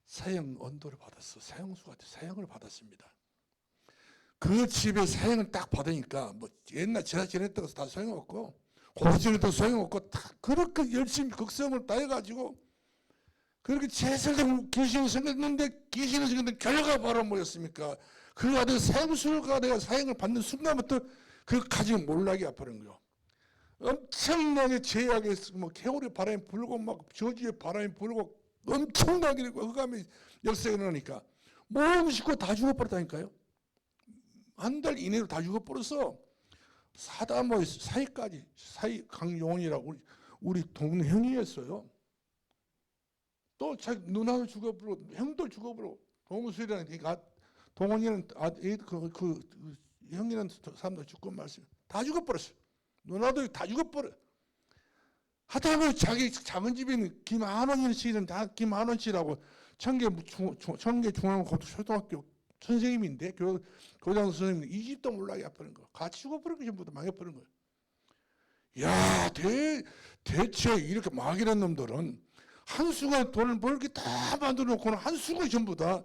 사형 언도를 받았어. 사형을 받았습니다. 그 집에 사형을 딱 받으니까 뭐 옛날 제사 지냈다고 다 소용없고 고지내도 소용없고 다 그렇게 열심히 극성을 다해가지고 그렇게 제사장 귀신이 생겼는데 귀신이 생겼는데 결과가 바로 뭐였습니까? 그 아들 사형수가 내가 사형을 받는 순간부터 그 가지고 몰락이 아파는 거예요. 엄청나게 제약에 뭐 개울에 바람이 불고 막 저주에 바람이 불고 엄청나게 흑암이 역사가 일어나니까 모든 식구 다 죽어버렸다니까요. 한 달 이내로 다 죽어버려서 사다모 사이까지 사이 강용원이라고 우리 동네 형이었어요. 또 자기 누나도 죽어버리고 형도 죽어버리고 동수이라는 동원이는 그 형이라는 사람도 죽고 말씀 다 죽어버렸어요. 누나도 다 죽어버려. 하다가 자기 작은 집에 있는 김한원 씨는 다 김한원 씨라고 청계 중앙고등학교 선생님인데 교장 선생님 이 집도 몰라게 아프는 거. 같이 죽어버린 거 전부 다 망해버린 거예요. 야, 대체 이렇게 마귀란 놈들은 한순간 돈을 벌게 다 만들어 놓고는 한순간 전부 다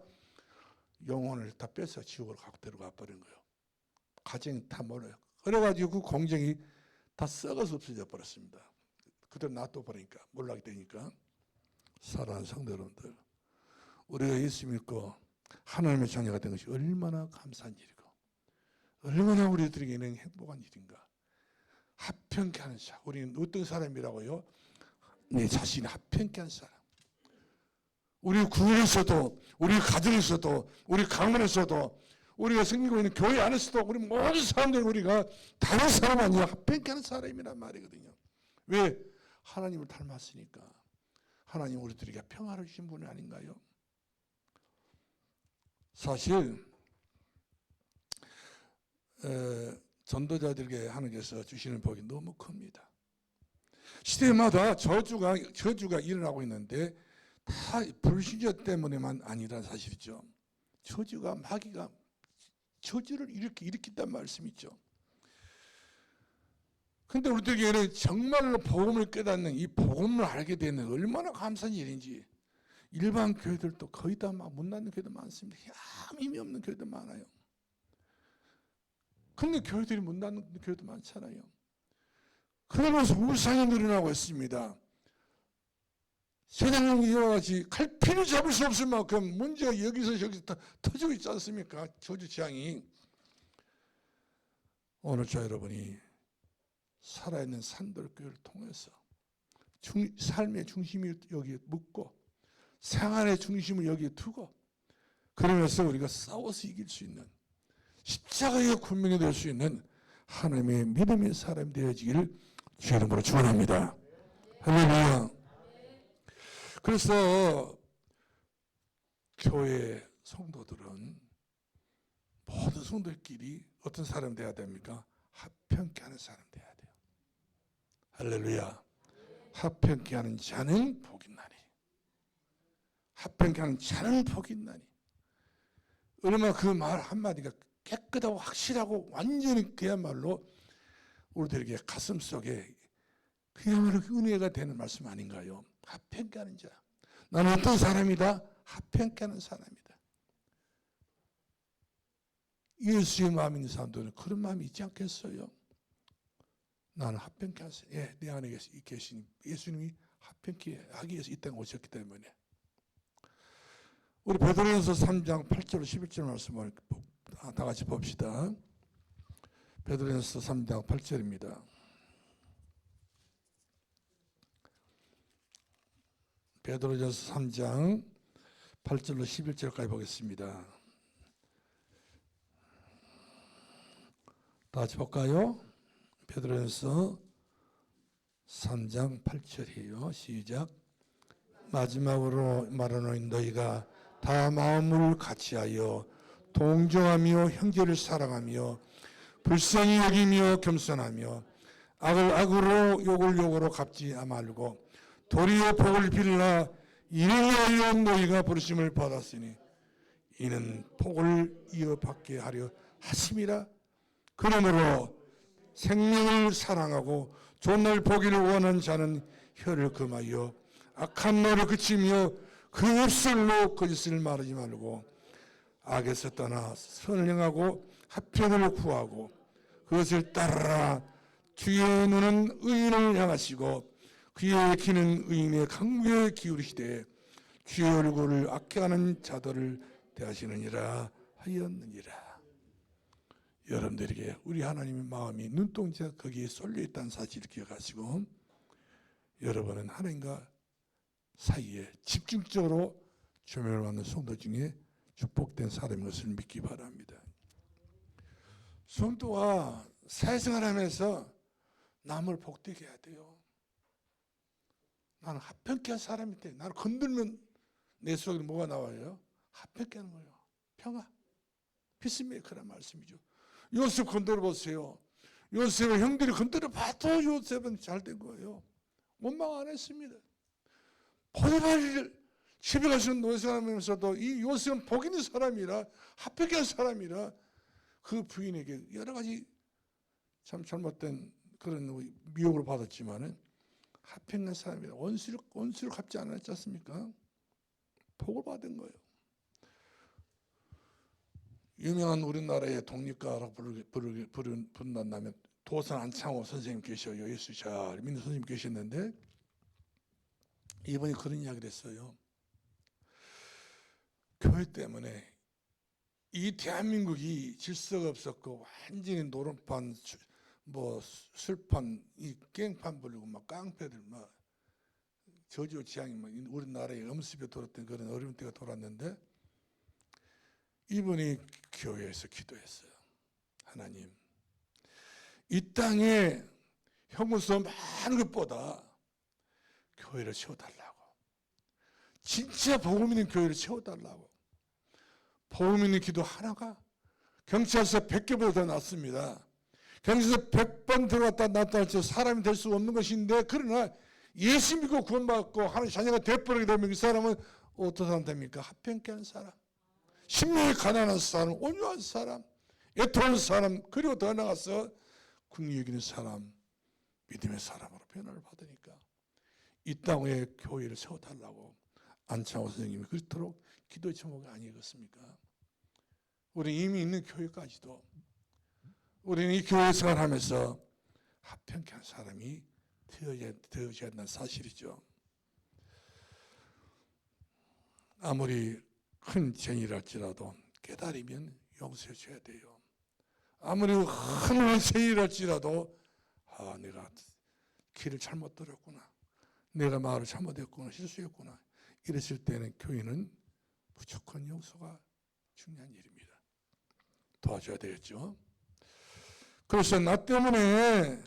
영혼을 다 뺏어 지옥으로 갖고 들어가 버린 거예요. 가정이 다 멀어요. 그래가지고 그 공정이 다 썩어서 없어져 버렸습니다. 그대로 놔둬버리니까 몰락이 되니까. 사랑하는 성도 여러분들, 우리가 예수 믿고 하나님의 자녀가 된 것이 얼마나 감사한 일이고 얼마나 우리들에게는 행복한 일인가. 합평케 하는 자. 우리는 어떤 사람이라고요? 내 자신이 합평케 하는 사람. 우리 구원에서도 우리 가정에서도 우리 가문에서도 우리가 생기고 있는 교회 안에서도 우리 모든 사람들이 우리가 다른 사람 아니야 합평케 하는 사람이란 말이거든요. 왜? 하나님을 닮았으니까. 하나님 우리들에게 평화를 주신 분이 아닌가요? 사실 전도자들에게 하나님께서 주시는 복이 너무 큽니다. 시대마다 저주가 일어나고 있는데 다 불신자 때문에만 아니라는 사실이죠. 저주가 마귀가 저주를 일으킨단 말씀이죠. 그런데 우리들에게 정말로 복음을 깨닫는 이 복음을 알게 되는 얼마나 감사한 일인지. 일반 교회들도 거의 다 문 닫는 교회도 많습니다. 아무 의미 없는 교회도 많아요. 근데 교회들이 못 낳는 교회도 많잖아요. 그러면서 울상이 늘어나고 있습니다. 세상은 이와 같이 갈피를 잡을 수 없을 만큼 문제가 여기서 저기서 터지고 있지 않습니까? 저주 재앙이. 오늘 저 여러분이 살아있는 산돌교회를 통해서 삶의 중심이 여기에 묻고 생활의 중심을 여기에 두고 그러면서 우리가 싸워서 이길 수 있는 십자가의 군명이 될 수 있는 하나님의 믿음의 사람이 되어지기를 주의 이름으로 축원합니다. 할렐루야. 그래서 교회 성도들은 모든 성도들끼리 어떤 사람 돼야 됩니까? 합평케 하는 사람 돼야 돼요. 할렐루야. 합평케 하는 자는 복이 나니. 합평케 하는 자는 복이 나니. 얼마나 그 말 한마디가 깨끗하고 확실하고 완전히 그야말로 우리들에게 가슴 속에 그야말로 은혜가 되는 말씀 아닌가요? 합평케 하는 자. 나는 어떤 사람이다? 합평케 하는 사람이다. 예수의 마음이 있는 사람들은 그런 마음이 있지 않겠어요? 나는 합평케 하는 사람. 예, 내 안에 계신 예수님이 합평케 하기 위해서 이 땅에 오셨기 때문에. 우리 베드로전서 3장 8절 11절 말씀을 다 같이 봅시다. 베드로전서 3장 8절입니다. 베드로전서 3장 8절로 11절까지 보겠습니다. 다 같이 볼까요? 베드로전서 3장 8절이에요. 시작. 마지막으로 말하노니 너희가 다 마음을 같이하여 동정하며 형제를 사랑하며 불쌍히 여기며 겸손하며 악을 악으로 욕을 욕으로 갚지 말고 도리어 복을 빌라 이를 위하여 너희가 부르심을 받았으니 이는 복을 이어받게 하려 하심이라. 그러므로 생명을 사랑하고 좋은 날 보기를 원하는 자는 혀를 금하여 악한 말을 그치며 그 입술로 거짓을 말하지 말고 악에서 떠나 선을 행하고 합평을 구하고 그것을 따르라. 주의 눈은 의인을 향하시고 그의 귀는 의인의 강구에 기울이시되 주의 얼굴을 악해하는 자들을 대하시느니라 하였느니라. 여러분들에게 우리 하나님의 마음이 눈동자가 거기에 쏠려 있다는 사실을 기억하시고 여러분은 하나님과 사이에 집중적으로 조명을 받는 성도 중에 축복된 사람인 것을 믿기 바랍니다. 성도가 사회생활하면서 남을 복되게 해야 돼요. 나는 합평케 한 사람이 돼. 나를 건들면 내 속에 뭐가 나와요? 합평케 하는 거예요. 평화. 피스메이커란 말씀이죠. 요셉 건드려 보세요. 요셉의 형들이 건드려 봐도 요셉은 잘 된 거예요. 원망 안 했습니다. 포티파를 집에 가서 노예생활하면서도 이 요셉은 복 있는 사람이라 합평케 한 사람이라 그 부인에게 여러 가지 참 잘못된 그런 미혹을 받았지만은 합평한 사람이라 원수를 갚지 않았지 않습니까? 복을 받은 거예요. 유명한 우리나라의 독립가라고 부른다면 도산 안창호 선생님 계셔요. 예수 잘 믿는 선생님 계셨는데 이번에 그런 이야기를 했어요. 교회 때문에 이 대한민국이 질서가 없었고 완전히 노름판, 술판, 이 깽판 불리고 막 깡패들 막 저주 지향이 막 우리나라에 엄습에 돌았던 그런 어려운 때가 돌았는데 이분이 교회에서 기도했어요. 하나님, 이 땅에 형무소 많은 것보다 교회를 세워달라고. 진짜 복음 있는 교회를 세워달라고. 복음 있는 기도 하나가 경찰서 100개보다 더 낫습니다. 경찰서 100번 들어갔다 나왔다 할지 사람이 될 수 없는 것인데 그러나 예수 믿고 구원받고 하나님 자녀가 되어버리게 되면 이 사람은 어떤 사람 됩니까? 합평케 하는 사람, 심령이 가난한 사람, 온유한 사람, 애통하는 사람, 그리고 더 나아가서 긍휼히 여기는 사람, 믿음의 사람으로 변화를 받으니까 이 땅에 교회를 세워달라고 안창호 선생님이 그토록 기도의 제목이 아니겠습니까? 우리 이미 있는 교회까지도 우리는 이 교회 생활하면서 합평케 한 사람이 되어져야 한다는 사실이죠. 아무리 큰 죄인이랄지라도 깨달으면 용서해 줘야 돼요. 아무리 큰 죄인이랄지라도 내가 길을 잘못 들었구나, 내가 말을 잘못했구나, 실수했구나, 이랬을 때는 교회는 무조건 용서가 중요한 일입니다. 도와줘야 되겠죠. 그래서 나 때문에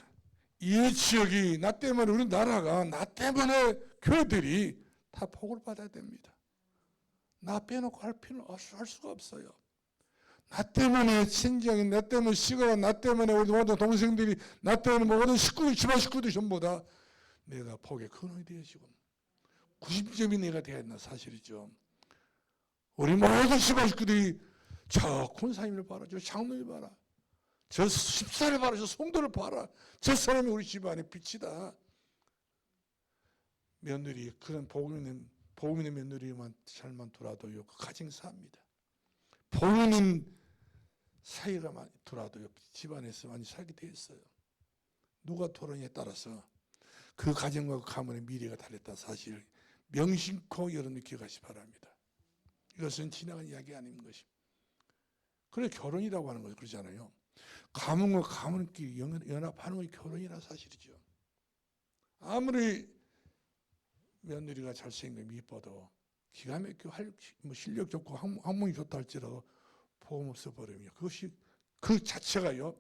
이 지역이, 나 때문에 우리나라가, 나 때문에 교회들이 다 복을 받아야 됩니다. 나 빼놓고 할 수가 없어요. 나 때문에 친정이, 나 때문에 시골, 나 때문에 우리 모든 동생들이, 나 때문에 모든 식구들, 집안 식구들이 전부 다 내가 복의 근원이 되어지고 90점이 내가 되어야 한다는 사실이죠. 우리 모든 집안 식구들이 저 권사님을 봐라, 저 장로를 봐라, 저 집사를 봐라, 저 성도를 봐라, 저 사람이 우리 집안의 빛이다. 며느리, 그런 복음 있는 며느리만 잘만 돌아도요, 그 가정 삽니다. 복 있는 사이가 돌아도요, 집안에서 많이 살게 돼 있어요. 누가 돌아오냐에 따라서 그 가정과 그 가문의 미래가 달렸다는 사실을 명심코 여러분이 기억하시기 바랍니다. 이것은 지나간 이야기 아닌 것입니다. 그래 결혼이라고 하는 거죠. 그러잖아요. 가문과 가문끼리 연합하는 것이 결혼이라는 사실이죠. 아무리 며느리가 잘생기고 이뻐도 기가 막히고 실력 좋고 학문이 좋다 할지라도 복음 없어 버리면 그것이 그 자체가요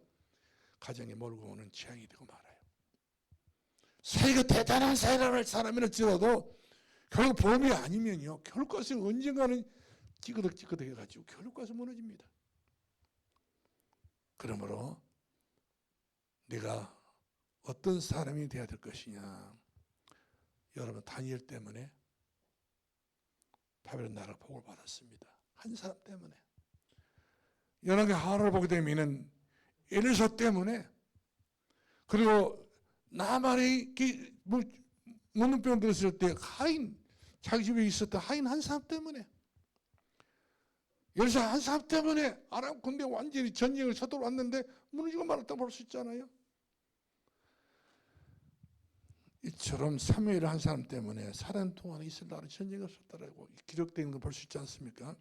가정에 몰고 오는 재앙이 되고 말아요. 사이가 대단한 사이라는 사람이랄지라도 결국 복음이 아니면요 결국 가서 언젠가는 찌그덕 해가지고 결국 가서 무너집니다. 그러므로 내가 어떤 사람이 되어야 될 것이냐. 여러분 다니엘 때문에 바벨론 나라가 복을 받았습니다. 한 사람 때문에. 연합의 하나를 보게 되면 엘리사 때문에, 그리고 나만의 문둥병 들었을 때 하인, 자기 집에 있었던 하인 한 사람 때문에, 엘리사 한 사람 때문에 아람 군대가 완전히 전쟁을 쳐들어왔는데 무너지고 말았다고 볼 수 있잖아요. 이처럼 사무엘 한 사람 때문에 4년 동안 이스라엘 나라에 전쟁이 없었다라고 기록되는 걸 볼 수 있지 않습니까?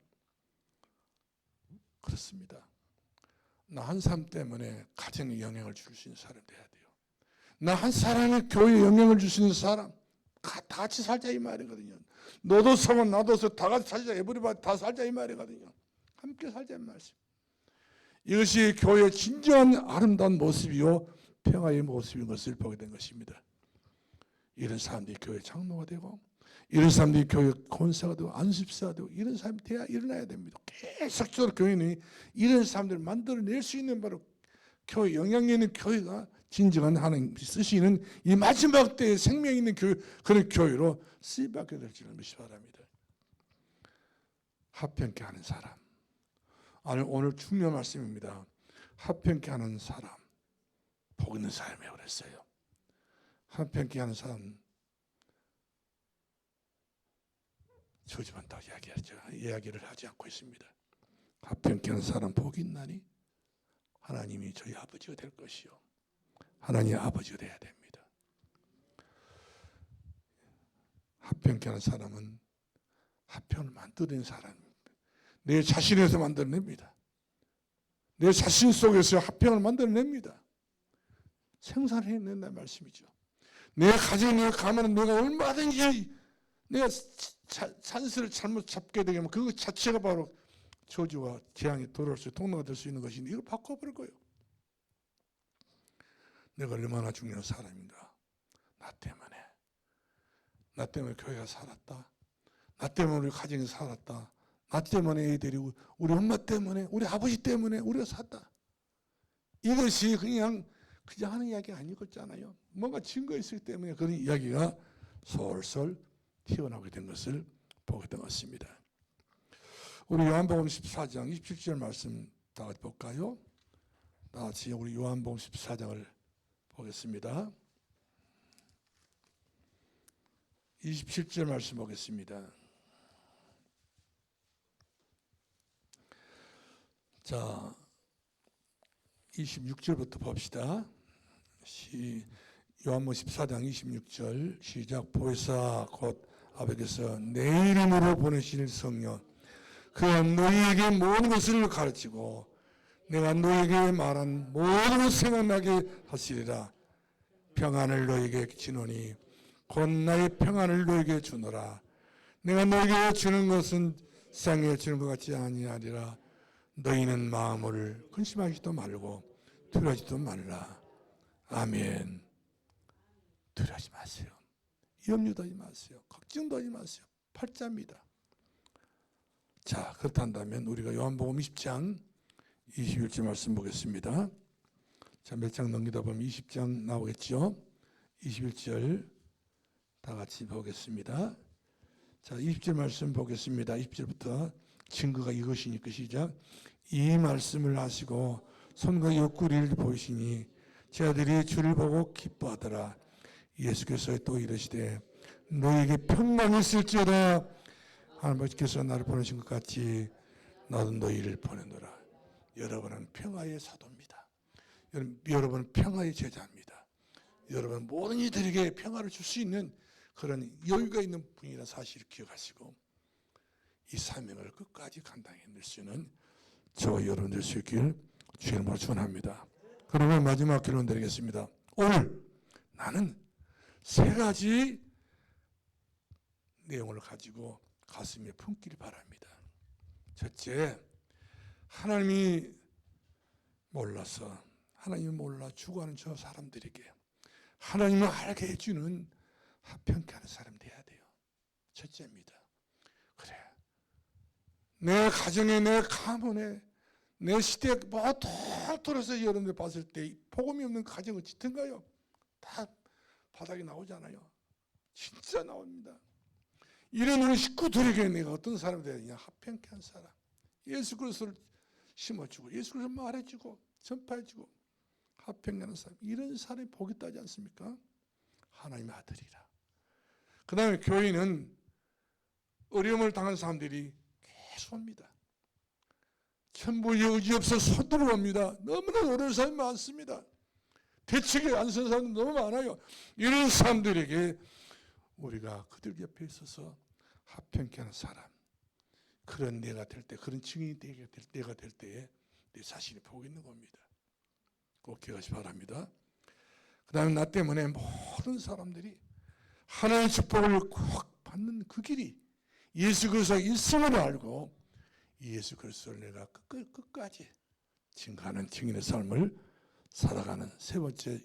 그렇습니다. 나 한 사람 때문에 가정에 영향을 줄 수 있는 사람이 돼야 돼요. 나 한 사람이 교회에 영향을 줄 수 있는 사람, 다 같이 살자 이 말이거든요. 너도 서고 나도 서고 다 같이 살자, 에브리바디 다 살자 이 말이거든요. 함께 살자 이 말씀. 이것이 교회의 진정한 아름다운 모습이요 평화의 모습인 것을 보게 된 것입니다. 이런 사람들이 교회 장로가 되고, 이런 사람들이 교회 권사가 되고 안수집사가 되고, 이런 사람이 돼야 일어나야 됩니다. 계속적으로 교회는 이런 사람들을 만들어낼 수 있는 바로 교회, 영향력 있는 교회가 진정한 하나님 쓰시는 이 마지막 때에 생명 있는 교회, 그런 교회로 쓰임받게 될지를 믿으시 바랍니다. 합평케 하는 사람. 오늘 중요한 말씀입니다. 합평케 하는 사람, 복 있는 사람이라고 그랬어요. 합평케 하는 사람, 저지만 더 이야기를 하지 않고 있습니다. 합평케 하는 사람 복이 있나니 하나님이 저희 아버지가 될 것이요 하나님의 아버지가 되어야 됩니다. 합평케 하는 사람은 합평을 만들어낸 사람입니다. 내 자신에서 만들어냅니다. 내 자신 속에서 합평을 만들어냅니다. 생산해낸다는 말씀이죠. 내 가정에 내가 가면 내가 얼마든지 내가 찬스를 잘못 잡게 되면 그 자체가 바로 저주와 재앙이 돌아올 수 통로가 될 수 있는 것인데 이걸 바꿔버릴 거예요. 내가 얼마나 중요한 사람인가. 나 때문에 교회가 살았다. 나 때문에 우리 가정이 살았다. 나 때문에 애들이, 우리 엄마 때문에, 우리 아버지 때문에 우리가 샀다. 이것이 그냥 하는 이야기가 아니었잖아요. 뭔가 증거 있기 때문에 그런 이야기가 솔솔 튀어나오게 된 것을 보게 된 것입니다. 우리 요한복음 14장 27절 말씀 다 같이 볼까요? 다 같이 우리 요한복음 14장을 보겠습니다. 27절 말씀 보겠습니다. 자, 26절부터 봅시다. 요한복음 14장 26절 시작. 보혜사 곧 아버지께서 내 이름으로 보내실 성령 그가 너희에게 모든 것을 가르치고 내가 너희에게 말한 모든 것을 생각나게 하시리라. 평안을 너희에게 주노니 곧 나의 평안을 너희에게 주노라. 내가 너희에게 주는 것은 세상에 주는 것 같지 아니하리라. 너희는 마음을 근심하지도 말고 두려워하지도 말라. 아멘. 두려워하지 마세요. 염려도 하지 마세요. 걱정도 하지 마세요. 8자입니다. 자, 그렇다면 우리가 요한복음 20장 21절 말씀 보겠습니다. 자, 몇 장 넘기다 보면 20장 나오겠죠. 21절 다 같이 보겠습니다. 자, 20절 말씀 보겠습니다. 20절부터 증거가 이것이니까 시작. 이 말씀을 하시고 손과 옆구리를 보이시니 제자들이 주를 보고 기뻐하더라. 예수께서 또 이르시되 너에게 평강이 있을지어다. 하나님께서 나를 보내신 것 같이 나도 너희를 보내노라. 여러분은 평화의 사도입니다. 여러분은 평화의 제자입니다. 여러분은 모든 이들에게 평화를 줄 수 있는 그런 여유가 있는 분이라는 사실을 기억하시고 이 사명을 끝까지 감당해 낼 수 있는 저와 여러분 될 수 있길 주의 이름으로 축원합니다. 그러면 마지막 결론 드리겠습니다. 오늘 나는 세 가지 내용을 가지고 가슴에 품기를 바랍니다. 첫째, 하나님이 몰라서 하나님이 몰라 죽어가는 저 사람들에게 하나님을 알게 해주는 합평케 하는 사람 돼야 돼요. 첫째입니다. 그래, 내 가정에, 내 가문에, 내 시대에 통틀어서 여러분들 봤을 때 복음이 없는 가정은 짙은가요? 다 바닥에 나오잖아요. 진짜 나옵니다. 이런 우리 식구들에게 내가 어떤 사람이 되어야 되냐? 합평케 한 사람. 예수 그리스도를 심어주고 예수 그리스도를 말해주고 전파해주고 합평케 하는 사람. 이런 사람이 복이 있다지 않습니까? 하나님의 아들이라. 그 다음에 교회는 어려움을 당한 사람들이 계속 옵니다. 천부의 의지 없어 서두르 옵니다. 너무나 어려운 사람이 많습니다. 대책에 안 선 사람도 너무 많아요. 이런 사람들에게 우리가 그들 옆에 있어서 합평케 하는 사람, 그런 내가 될 때, 그런 증인이 될 때가 될 때에 내 자신이 보고 있는 겁니다. 꼭 기억하시 바랍니다. 그 다음에 나 때문에 모든 사람들이 하나님의 축복을 꼭 받는 그 길이 예수 그리스도의 일생을 알고 예수 그리스도를 내가 끝까지 증거하는 증인의 삶을 살아가는 세 번째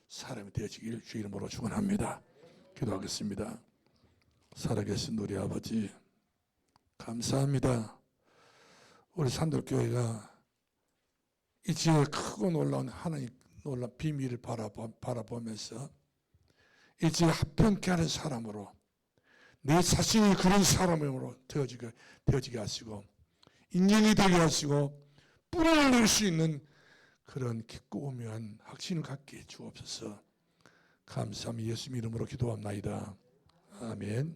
사람이 되어지길 주의 이름으로 축원합니다. 기도하겠습니다. 살아계신 우리 아버지 감사합니다. 우리 산돌교회가 이제 크고 놀라운 하나님 놀라운 비밀을 바라보면서 이제 합평케 하는 사람으로 내 자신이 그런 사람으로 되어지게 하시고 인정이 되게 하시고 뿌리를 낼 수 있는 그런 깊고 오묘한 확신을 갖게 해 주옵소서. 감사합니다. 예수 이름으로 기도합나이다. 아멘.